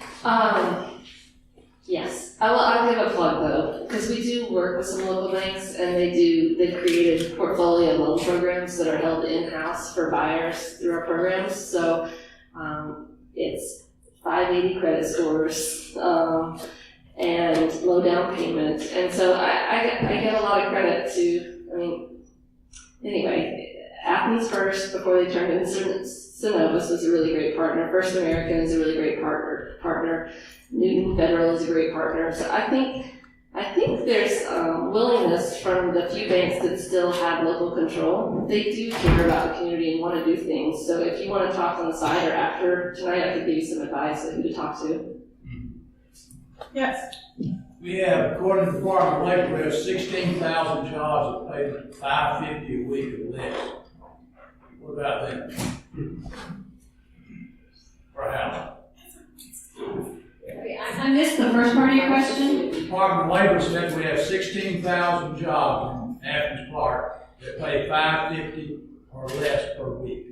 Yes, I'll give a plug though, because we do work with some local banks and they've created portfolio loan programs that are held in-house for buyers through our programs. So it's 580 credit scores and low down payment. And so I get a lot of credit to, anyway, Athens first before they turned into Synovus was a really great partner. First American is a really great partner. Newton Federal is a great partner. So I think there's willingness from the few banks that still have local control. They do care about the community and want to do things. So if you want to talk on the side or after tonight, I could give you some advice on who to talk to. Yes. We have, according to the Department of Labor, we have 16,000 jobs that pay $5.50 a week or less. What about that? For a house? I missed the first part of your question. The Department of Labor said we have 16,000 jobs in Athens-Clarke that pay $5.50 or less per week.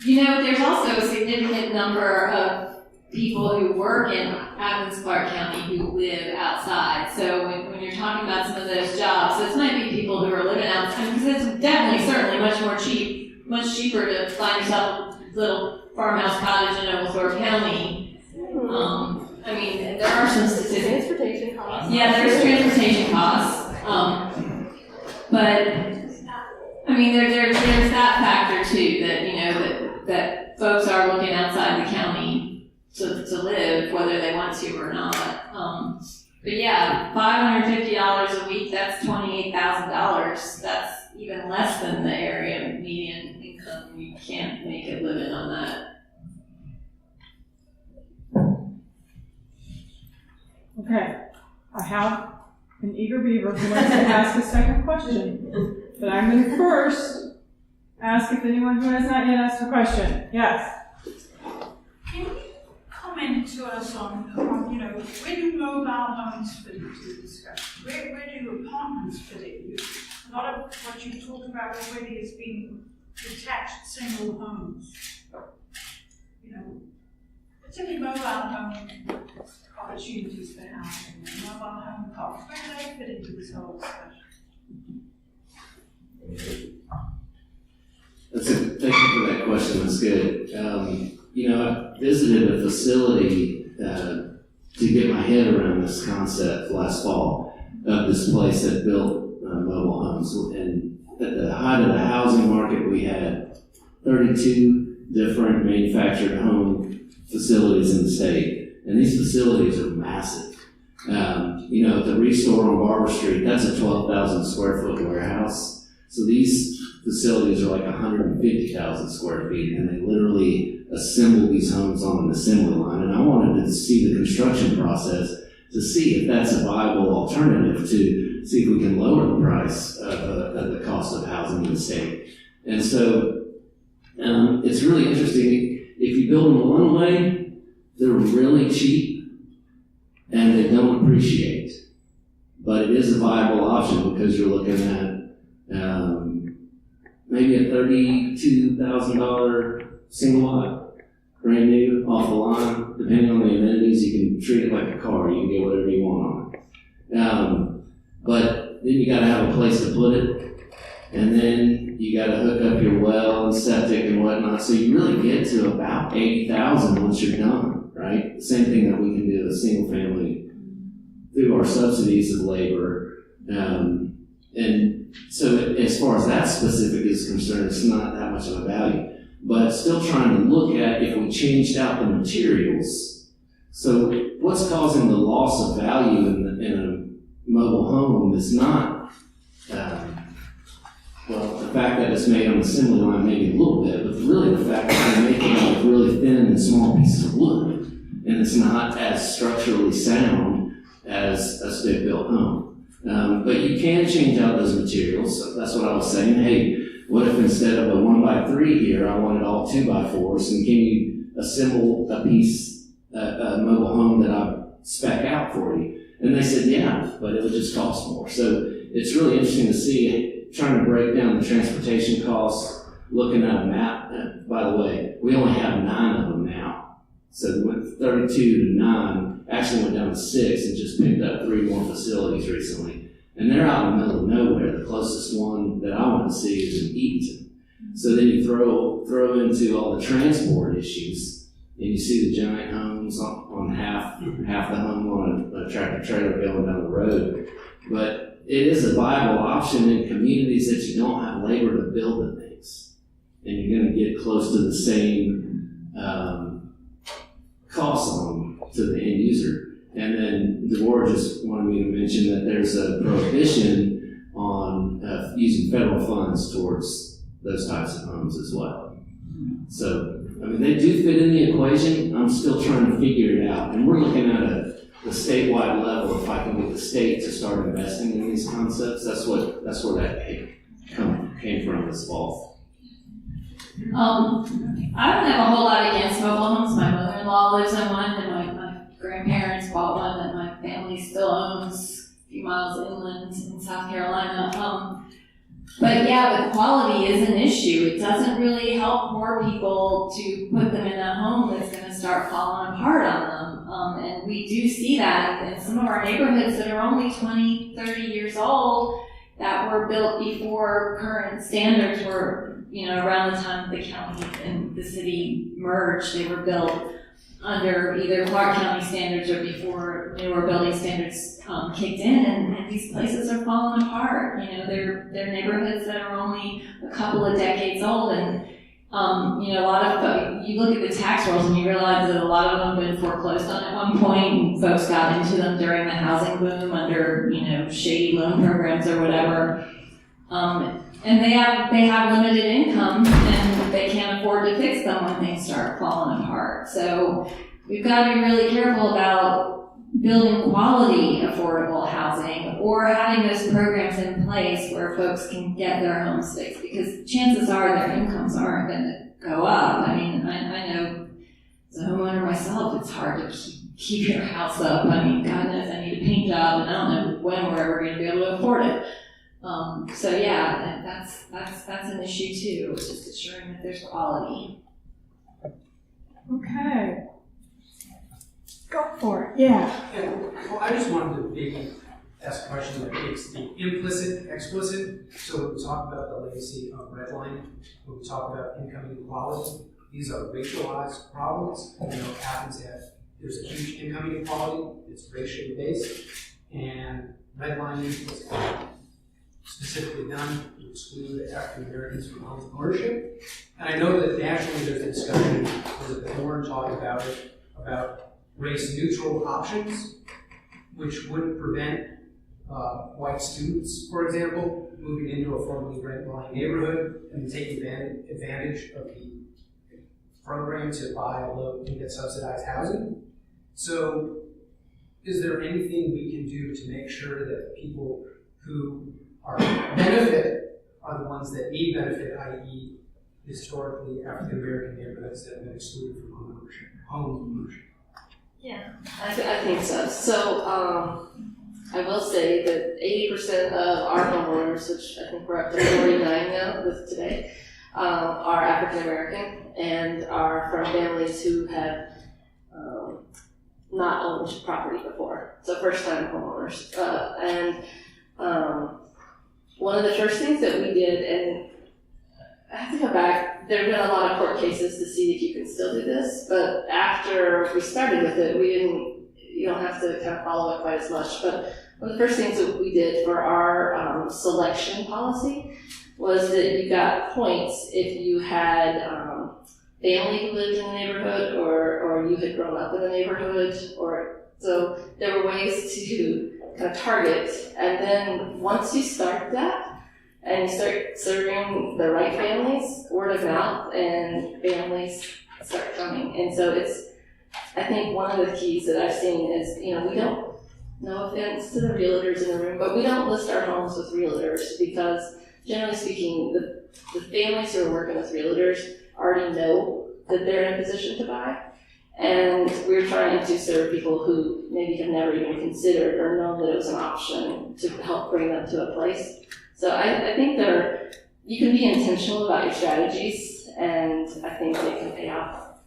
There's also a significant number of people who work in Athens-Clarke County who live outside. So when you're talking about some of those jobs, this might be people who are living outside because it's definitely, certainly much cheaper to find yourself a little farmhouse cottage in Oglethorpe County. I mean, there are some statistics. Transportation costs. Yeah, there's transportation costs. But I mean, there's that factor too, that, you know, that folks are looking outside the county to live, whether they want to or not. But yeah, $550 a week, that's $28,000. That's even less than the area median income. You can't make a living on that. Okay, I have an eager beaver who wants to ask a second question, but I'm going to first ask if anyone who has not yet asked a question. Yes? Can you comment to us on you know, where do mobile homes fit into the discussion? Where do apartments fit in? A lot of what you talk about already has been detached single homes. You know, particularly mobile home opportunities for housing and mobile home parks. Where do they fit into this whole discussion? Thank you for that question. That's good. You know, I visited a facility to get my head around this concept last fall of this place that built mobile homes. And at the height of the housing market, we had 32 different manufactured home facilities in the state. And these facilities are massive. You know, the Restore on Barber Street, that's a 12,000 square foot warehouse. So these facilities are like 150,000 square feet, and they literally assemble these homes on an assembly line. And I wanted to see the construction process to see if that's a viable alternative, to see if we can lower the price of the cost of housing in the state. And so it's really interesting. If you build them one way, they're really cheap and they don't appreciate. But it is a viable option because you're looking at maybe a $32,000 single lot, brand new, off the line. Depending on the amenities, you can treat it like a car. You can get whatever you want on it. But then you got to have a place to put it, and then you got to hook up your well and septic and whatnot. So you really get to about $80,000 once you're done, right? The same thing that we can do as single family through our subsidies of labor. And so as far as that specific is concerned, it's not that much of a value. But still trying to look at if we changed out the materials. So what's causing the loss of value in a mobile home is not, well, the fact that it's made on the assembly line maybe a little bit, but really the fact that they're making it with really thin and small pieces of wood. And it's not as structurally sound as a stick-built home. But you can change out those materials. So that's what I was saying. Hey, what if instead of a 1x3 here, I wanted all 2x4s, and can you assemble a piece, a mobile home that I spec out for you? And they said, yeah, but it would just cost more. So it's really interesting to see, trying to break down the transportation costs, looking at a map. By the way, we only have 9 of them now. So we went 32 to 9, actually went down to 6 and just picked up 3 more facilities recently. And they're out in the middle of nowhere. The closest one that I want to see is in Eaton. So then you throw into all the transport issues, and you see the giant homes on half the home on a tractor trailer going down the road. But it is a viable option in communities that you don't have labor to build the things. And you're going to get close to the same costs on to the end user. And then Deborah just wanted me to mention that there's a prohibition on using federal funds towards those types of homes as well. So, I mean, they do fit in the equation. I'm still trying to figure it out. And we're looking at the statewide level. If I can get the state to start investing in these concepts, that's where that came from this fall. I don't have a whole lot against mobile homes. My mother-in-law lives in one, and my grandparents bought one that my family still owns a few miles inland in South Carolina. But yeah, the quality is an issue. It doesn't really help poor people to put them in a home that's going to start falling apart on them. And we do see that in some of our neighborhoods that are only 20, 30 years old. that were built before current standards were, around the time the county and the city merged. They were built under either Clarke County standards or before newer building standards kicked in, and these places are falling apart. They're neighborhoods that are only a couple of decades old, and a lot of you look at the tax rolls and you realize that a lot of them have been foreclosed on at one point, and folks got into them during the housing boom under shady loan programs or whatever. And they have limited income, and they can't afford to fix them when things start falling apart. So we've got to be really careful about building quality affordable housing or having those programs in place where folks can get their homes fixed, because chances are their incomes aren't going to go up. I mean, I know as a homeowner myself, it's hard to keep your house up. I mean, God knows I need a paint job, and I don't know when we're ever going to be able to afford it. So yeah, that's an issue too, just ensuring that there's quality. Okay. Go for it. Yeah. Well, I just wanted to maybe ask a question that makes the implicit explicit. So when we talk about the legacy of redlining, when we talk about income inequality, these are racialized problems. Athens there's a huge income inequality. It's racially based, and redlining is specifically done to exclude African Americans from home ownership. And I know that nationally there's a discussion, there's Lonon talked about it, about race-neutral options, which would prevent white students, for example, moving into a formerly redlining neighborhood and taking advantage of the program to buy low and get subsidized housing. So is there anything we can do to make sure that people who benefit are the ones that need benefit, i.e. historically African American neighborhoods that have been excluded from home ownership? Yeah, I think so. So I will say that 80% of our homeowners, which I think we're up to 49 now with today, are African American and are from families who have not owned property before. So first time homeowners. One of the first things that we did, and I have to go back, there have been a lot of court cases to see if you can still do this, but after we started with it, you don't have to kind of follow it quite as much, but one of the first things that we did for our selection policy was that you got points if you had family who lived in the neighborhood or you had grown up in the neighborhood, so there were ways to kind of target, and then once you start that and you start serving the right families, word of mouth, and families start coming. And so I think one of the keys that I've seen is, we don't, no offense to the realtors in the room, but we don't list our homes with realtors because generally speaking, the families who are working with realtors already know that they're in a position to buy. And we're trying to serve people who maybe have never even considered or known that it was an option to help bring them to a place. So I think you can be intentional about your strategies, and I think they can pay off.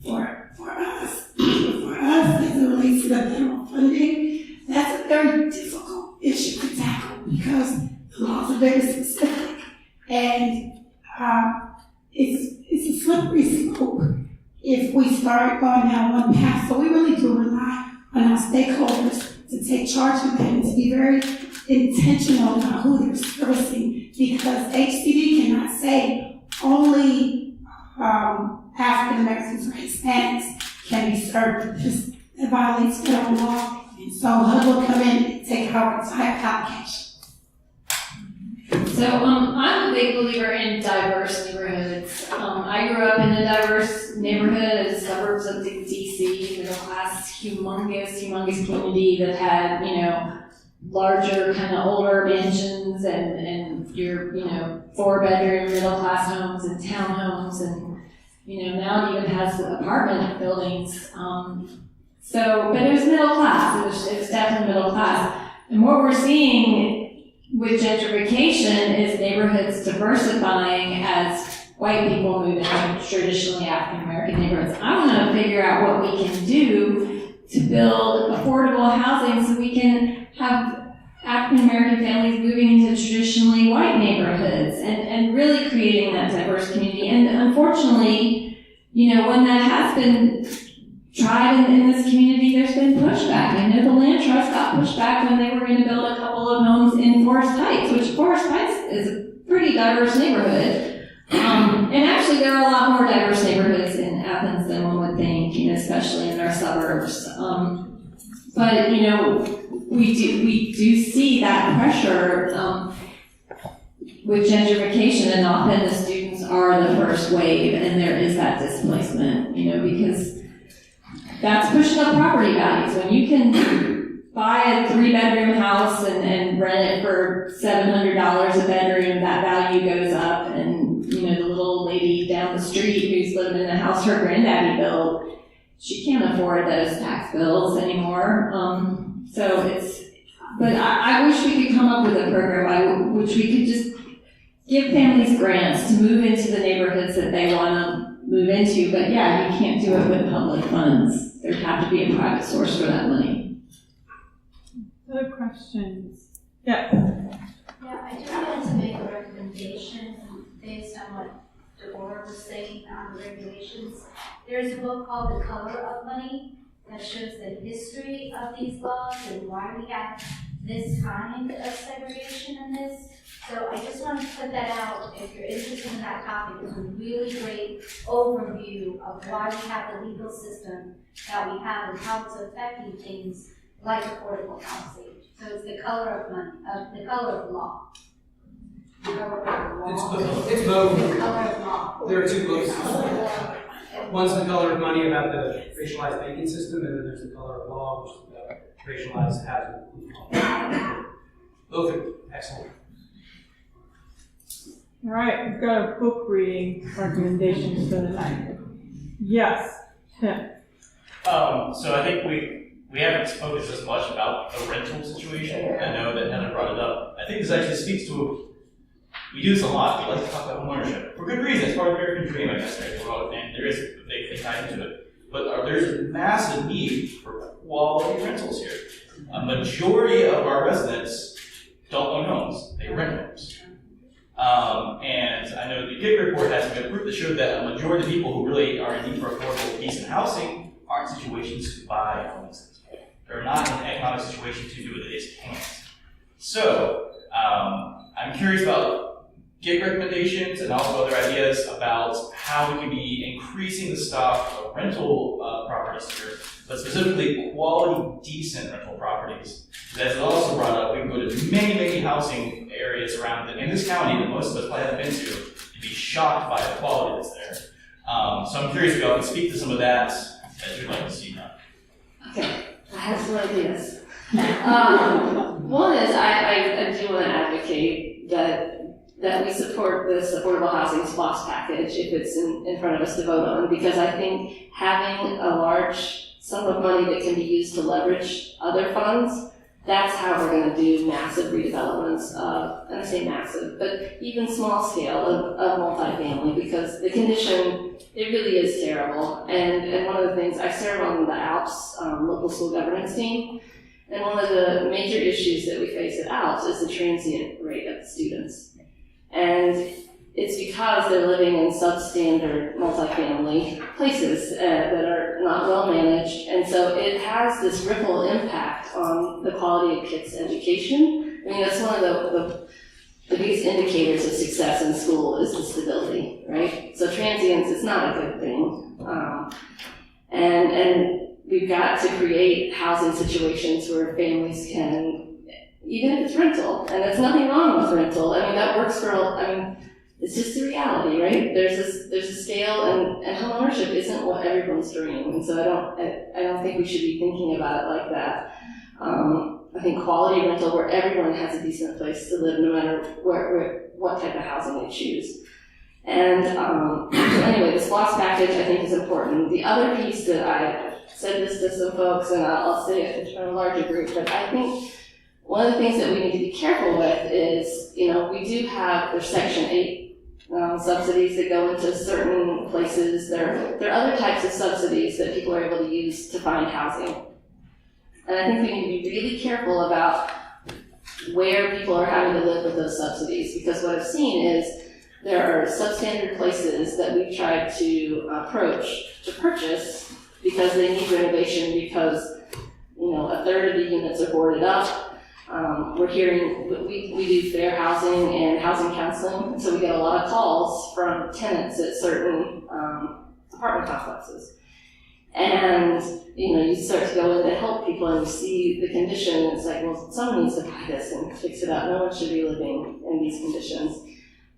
For us, as it relates to the federal funding, that's a very difficult issue to tackle because the laws are very specific, and it's a slippery slope if we start going down one path. So we really do rely on our stakeholders to take charge of that and to be very intentional about who they're servicing, because HCD cannot say only African Americans or Hispanics can be served. That violates federal law, and so HUD will come in and take our entire application. So I'm a big believer in diverse neighborhoods. I grew up in a diverse neighborhood in the suburbs of DC, middle class, humongous community that had, larger, kind of older mansions and your, 4-bedroom middle class homes and townhomes, and now it even has apartment buildings. But it was middle class. It was definitely middle class. And what we're seeing with gentrification is neighborhoods diversifying as white people move into traditionally African American neighborhoods. I want to figure out what we can do to build affordable housing so we can have African-American families moving into traditionally white neighborhoods and really creating that diverse community. And unfortunately, you know, when that has been tried in this community, there's been pushback. I know the land trust got pushed back when they were going to build a couple of homes in Forest Heights, which Forest Heights is a pretty diverse neighborhood. And actually, there are a lot more diverse neighborhoods in Athens than one would think, you know, especially in our suburbs. But you know, we do see that pressure with gentrification, and often the students are the first wave, and there is that displacement, you know, because that's pushing up property values. When you can buy a 3-bedroom house and rent it for $700 a bedroom, that value goes up, and you know, the little lady down the street who's living in a house her granddaddy built, she can't afford those tax bills anymore. But I wish we could come up with a program by which we could just give families grants to move into the neighborhoods that they want to move into. But yeah, you can't do it with public funds. There'd have to be a private source for that money. Other questions? Yes. Yeah, I just wanted to make a recommendation based on what Deborah was saying on the regulations. There's a book called The Color of Money that shows the history of these laws and why we have this kind of segregation in this. So I just wanted to put that out if you're interested in that topic. It's a really great overview of why we have the legal system that we have and how it's affecting things like affordable housing. So it's The Color of Money, The Color of Law. It's both. The Color of Law. There are two books. One's The Color of Money about the racialized banking system, and then there's The Color of Law, which is about racialized housing. Both are excellent. All right, we've got a book reading recommendations for the night. Yes, Tim. So I think we haven't spoken as much about the rental situation. I know that Heather brought it up. I think this actually speaks to, we do this a lot. We like to talk about homeownership. For good reason. It's part of the American dream, I guess, right? And there is a big thing tied into it. But there's a massive need for quality rentals here. A majority of our residents don't own homes. They rent homes. And I know the GIG report has some good proof that showed that a majority of people who really are in need for affordable, decent housing aren't in situations to buy homes. They're not in an economic situation to do it, they just can't. So, I'm curious about GIG recommendations and also other ideas about how we can be increasing the stock of rental properties here, but specifically quality, decent rental properties. As also brought up, we can go to many, many housing areas around in this county that most of us probably haven't been to and be shocked by the quality that's there. So I'm curious if y'all can speak to some of that as you'd like to see now. Okay, I have some ideas. One is I do want to advocate that we support this affordable housing SPLOST package if it's in front of us to vote on, because I think having a large sum of money that can be used to leverage other funds, that's how we're going to do massive redevelopments of, and I say massive, but even small scale of multifamily, because the condition, it really is terrible. And one of the things, I serve on the ALPS local school governance team, and one of the major issues that we face at ALPS is the transient rate of the students. And it's because they're living in substandard multifamily places that are not well managed, and so it has this ripple impact on the quality of kids' education. I mean, that's one of the biggest indicators of success in school is the stability, right? So transience is not a good thing, and we've got to create housing situations where families can, even if it's rental, and there's nothing wrong with rental. I mean, that works for, it's just the reality, right? There's a scale, and homeownership isn't what everyone's dream, and so I don't think we should be thinking about it like that. I think quality rental where everyone has a decent place to live, no matter what type of housing they choose. And so anyway, the SPLOST package I think is important. The other piece that I said this to some folks, and I'll say it in front of a larger group, but I think one of the things that we need to be careful with is, we do have, there's Section 8 subsidies that go into certain places. There are other types of subsidies that people are able to use to find housing. And I think we need to be really careful about where people are having to live with those subsidies. Because what I've seen is there are substandard places that we've tried to approach to purchase because they need renovation because, you know, a third of the units are boarded up. We're hearing, we do fair housing and housing counseling, so we get a lot of calls from tenants at certain apartment complexes. And, you know, you start to go in to help people and you see the condition, and it's like, well, someone needs to buy this and fix it up. No one should be living in these conditions.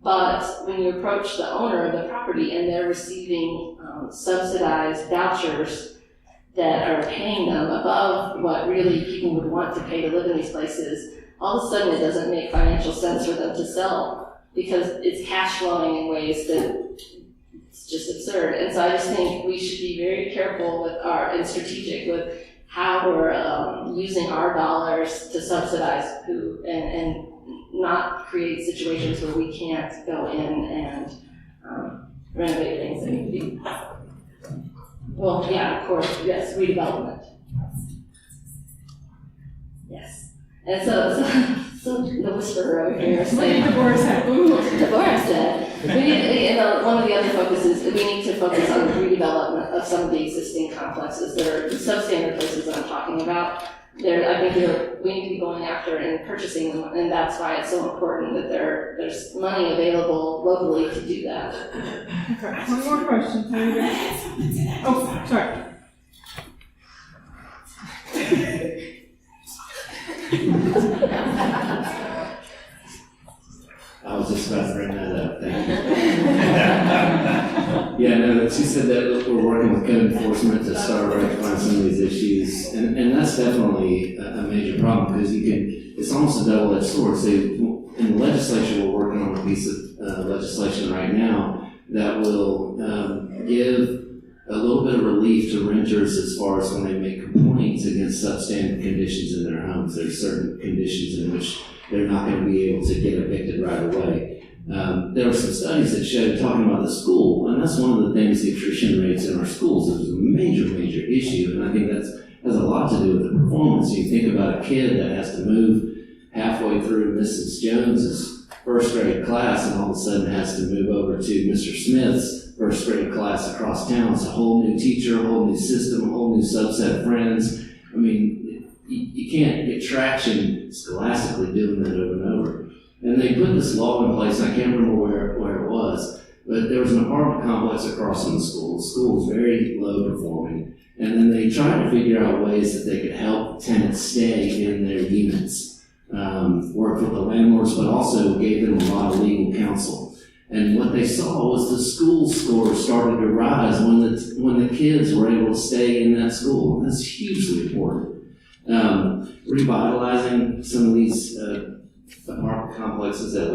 But when you approach the owner of the property and they're receiving subsidized vouchers that are paying them above what really people would want to pay to live in these places, all of a sudden it doesn't make financial sense for them to sell because it's cash flowing in ways that it's just absurd. And so I just think we should be very careful with and strategic with how we're using our dollars to subsidize who and not create situations where we can't go in and renovate things that need to be. Well, yeah, of course, yes, redevelopment. Yes. And so the whisperer over here is saying, Deborah said. Deborah said, we need, you know, one of the other focuses, we need to focus on the redevelopment of some of the existing complexes that are the substandard places that I'm talking about. I think we need to be going after and purchasing them, and that's why it's so important that there's money available locally to do that. Okay, one more question. Oh, sorry. I was just about to bring that up, thank you. Yeah, no, she said that we're working with code enforcement to start rectifying some of these issues, and that's definitely a major problem, because it's almost a double-edged sword. So in the legislature, we're working on a piece of legislation right now that will give a little bit of relief to renters as far as when they make complaints against substandard conditions in their homes. There's certain conditions in which they're not going to be able to get evicted right away. There were some studies that showed, talking about the school, and that's one of the things, the attrition rates in our schools is a major, major issue, and I think that has a lot to do with the performance. You think about a kid that has to move halfway through Mrs. Jones's first grade class and all of a sudden has to move over to Mr. Smith's first grade class across town. It's a whole new teacher, a whole new system, a whole new subset of friends. I mean, you can't get traction scholastically doing that over and over. And they put this law in place, I can't remember where it was, but there was an apartment complex across from the school. The school was very low performing. And then they tried to figure out ways that they could help tenants stay in their units, work with the landlords, but also gave them a lot of legal counsel. And what they saw was the school scores started to rise when the kids were able to stay in that school. And that's hugely important. Revitalizing some of these apartment complexes that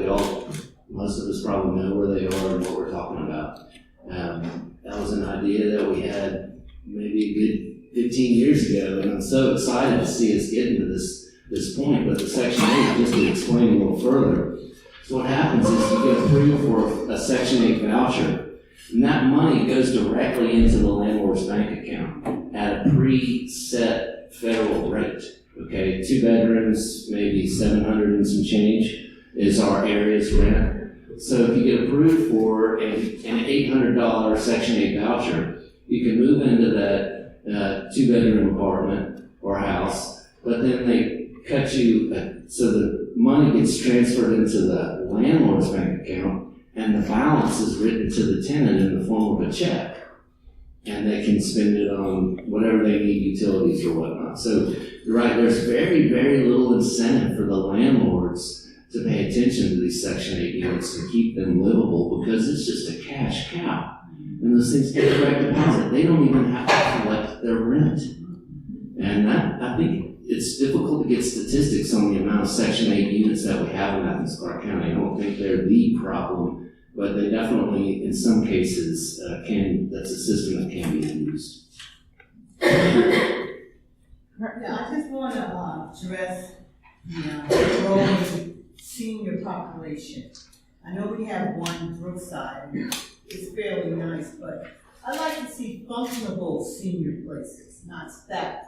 most of us probably know where they are and what we're talking about. That was an idea that we had maybe a good 15 years ago, and I'm so excited to see us getting to this point. But the Section 8, just to explain a little further, so what happens is you get approved for a Section 8 voucher, and that money goes directly into the landlord's bank account at a pre-set federal rate. Okay, 2 bedrooms, maybe 700 and some change is our area's rent. So if you get approved for an $800 Section 8 voucher, you can move into that 2-bedroom apartment or house, but then they cut you, so the money gets transferred into the landlord's bank account, and the balance is written to the tenant in the form of a check. And they can spend it on whatever they need, utilities or whatnot. So you're right, there's very, very little incentive for the landlords to pay attention to these Section 8 units and keep them livable, because it's just a cash cow. And those things get direct deposit. They don't even have to collect their rent. And that, I think it's difficult to get statistics on the amount of Section 8 units that we have in Athens-Clarke County. I don't think they're the problem, but they definitely, in some cases, that's a system that can be used. Yeah, I just want to address the growing senior population. I know we have one Brookside, it's fairly nice, but I like to see functionable senior places, not stacked,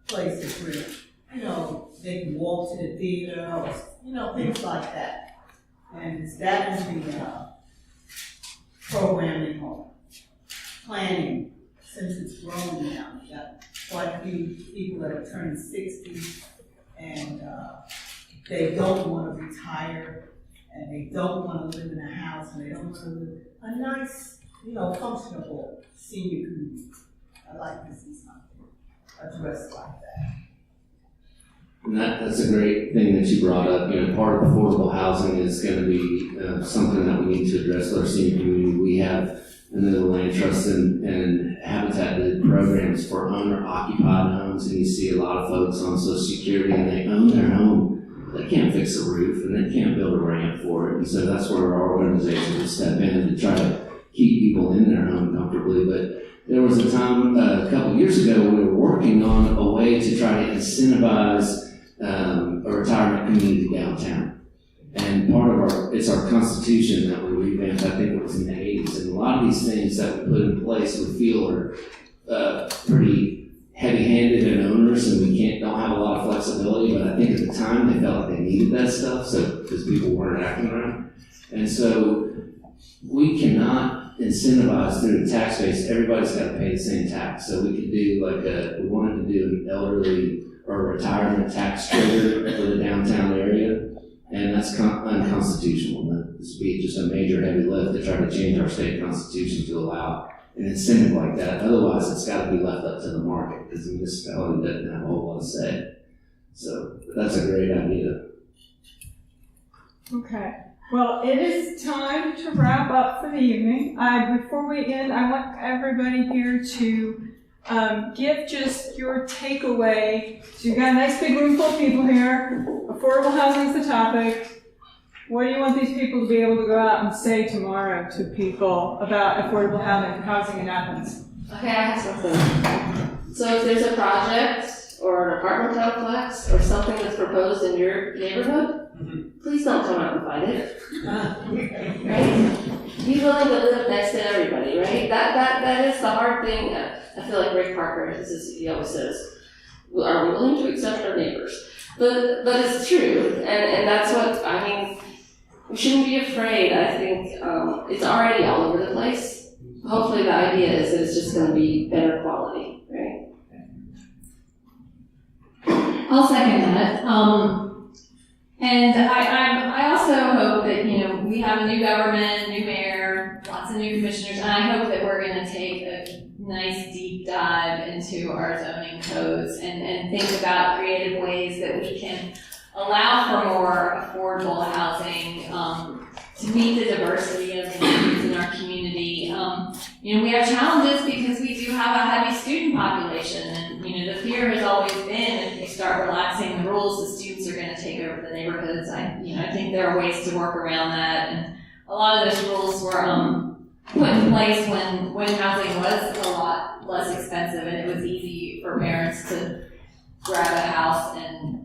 places where they can walk to the theater or, things like that. And that is the programming or planning since it's grown now. We've got quite a few people that have turned 60 and they don't want to retire and they don't want to live in a house and they don't want to live a nice, functionable senior community. I like to see something addressed like that. And that's a great thing that you brought up. Part of affordable housing is going to be something that we need to address with our senior community. We have the Land Trust and Habitat did programs for owner-occupied homes, and you see a lot of folks on Social Security, and they own their home. They can't fix a roof, and they can't build a ramp for it. And so that's where our organization will step in to try to keep people in their home comfortably. But there was a time a couple years ago when we were working on a way to try to incentivize a retirement community downtown. And part of it's our constitution that we revamped, I think it was in the 80s. And a lot of these things that we put in place we feel are pretty heavy-handed and onerous, and we don't have a lot of flexibility. But I think at the time they felt like they needed that stuff, because people weren't acting right. And so we cannot incentivize through the tax base. Everybody's got to pay the same tax. So we could do we wanted to do an elderly or retirement tax trigger for the downtown area, and that's unconstitutional. This would be just a major heavy lift to try to change our state constitution to allow an incentive like that. Otherwise, it's got to be left up to the market because the municipality doesn't have a whole lot of say. So that's a great idea. Okay. Well, it is time to wrap up for the evening. Before we end, I want everybody here to give just your takeaway. So you've got a nice big room full of people here. Affordable housing is the topic. What do you want these people to be able to go out and say tomorrow to people about affordable housing in Athens? Okay, I have something. So if there's a project or an apartment complex or something that's proposed in your neighborhood, please don't come out and fight it. Right? Be willing to live next to everybody, right? That is the hard thing. I feel like Rick Parker, he always says, are we willing to accept our neighbors? But it's true, and that's what, we shouldn't be afraid. I think it's already all over the place. Hopefully the idea is that it's just going to be better quality, right? I'll second that. And I also hope that, we have a new government, new mayor, lots of new commissioners, and I hope that we're going to take a nice deep dive into our zoning codes and think about creative ways that we can allow for more affordable housing to meet the diversity of the needs in our community. We have challenges because we do have a heavy student population, and the fear has always been if we start relaxing the rules, the students are going to take over the neighborhoods. I think there are ways to work around that, and a lot of those rules were put in place when housing was a lot less expensive, and it was easy for parents to grab a house and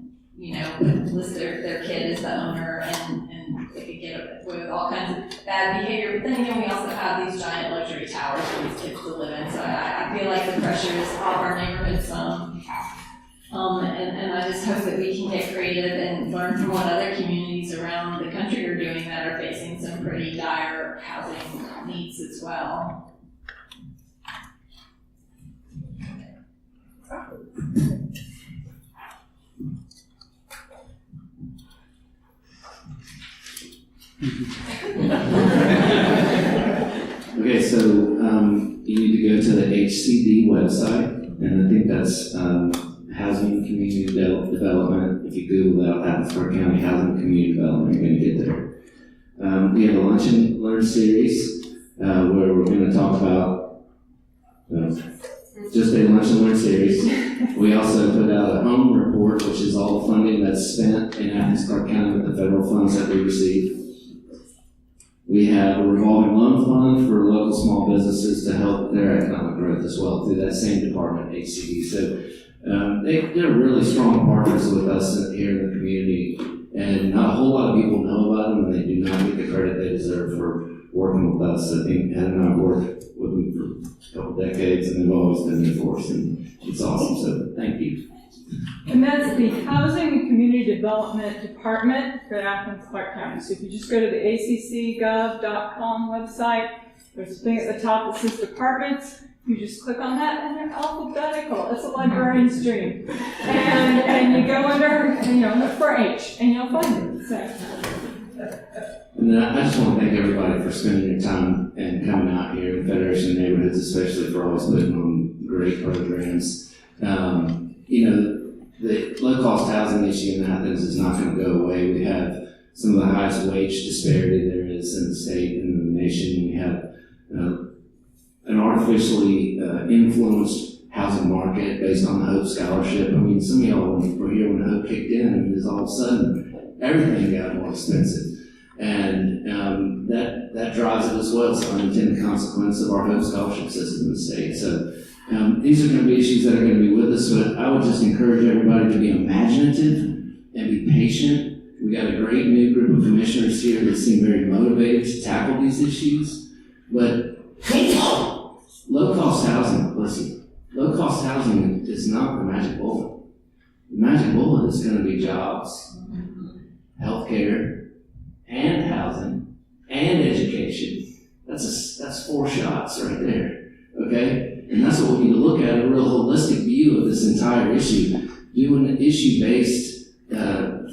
list their kid as the owner, and they could get away with all kinds of bad behavior. But then we also have these giant luxury towers for these kids to live in. So I feel like the pressure is off our neighborhoods some. And I just hope that we can get creative and learn from what other communities around the country are doing that are facing some pretty dire housing needs as well. Okay, so you need to go to the HCD website, and I think that's Housing Community Development. If you Google that, Athens-Clarke County Housing Community Development, you're going to get there. We have a Lunch and Learn series where we're going to talk about just a Lunch and Learn series. We also put out a home report, which is all the funding that's spent in Athens-Clarke County with the federal funds that we receive. We have a revolving loan fund for local small businesses to help their economic growth as well through that same department, HCD. So they're really strong partners with us here in the community, and not a whole lot of people know about them, and they do not get the credit they deserve for working with us. I think Ed and I have worked with them for a couple decades, and they've always been there for us, and it's awesome. So thank you. And that's the Housing and Community Development Department for Athens-Clarke County. So if you just go to the accgov.com website, there's a thing at the top that says departments. You just click on that and they're alphabetical. It's a librarian's dream. And you go under, look for H and you'll find it. So. And then I just want to thank everybody for spending your time and coming out here, and Federation of Neighborhoods especially, for always putting on great programs. The low-cost housing issue in Athens is not going to go away. We have some of the highest wage disparity there is in the state and in the nation. We have an artificially influenced housing market based on the Hope Scholarship. I mean, some of y'all were here when Hope kicked in, and all of a sudden everything got more expensive. And that drives it as well. It's an unintended consequence of our Hope Scholarship system in the state. So these are going to be issues that are going to be with us, but I would just encourage everybody to be imaginative and be patient. We got a great new group of commissioners here that seem very motivated to tackle these issues. But low-cost housing, listen, low-cost housing is not the magic bullet. The magic bullet is going to be jobs, healthcare, and housing, and education. That's 4 shots right there, okay? And that's what we need to look at, a real holistic view of this entire issue. Doing an issue-based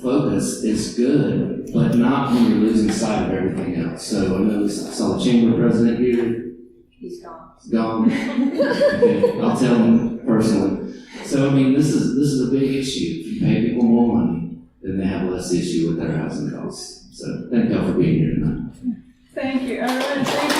focus is good, but not when you're losing sight of everything else. So I know we saw the chamber president here. He's gone. He's gone. Okay, I'll tell him personally. So I mean, this is a big issue. If you pay people more money, then they have less issue with their housing costs. So thank y'all for being here tonight. Thank you, everyone. Thank you.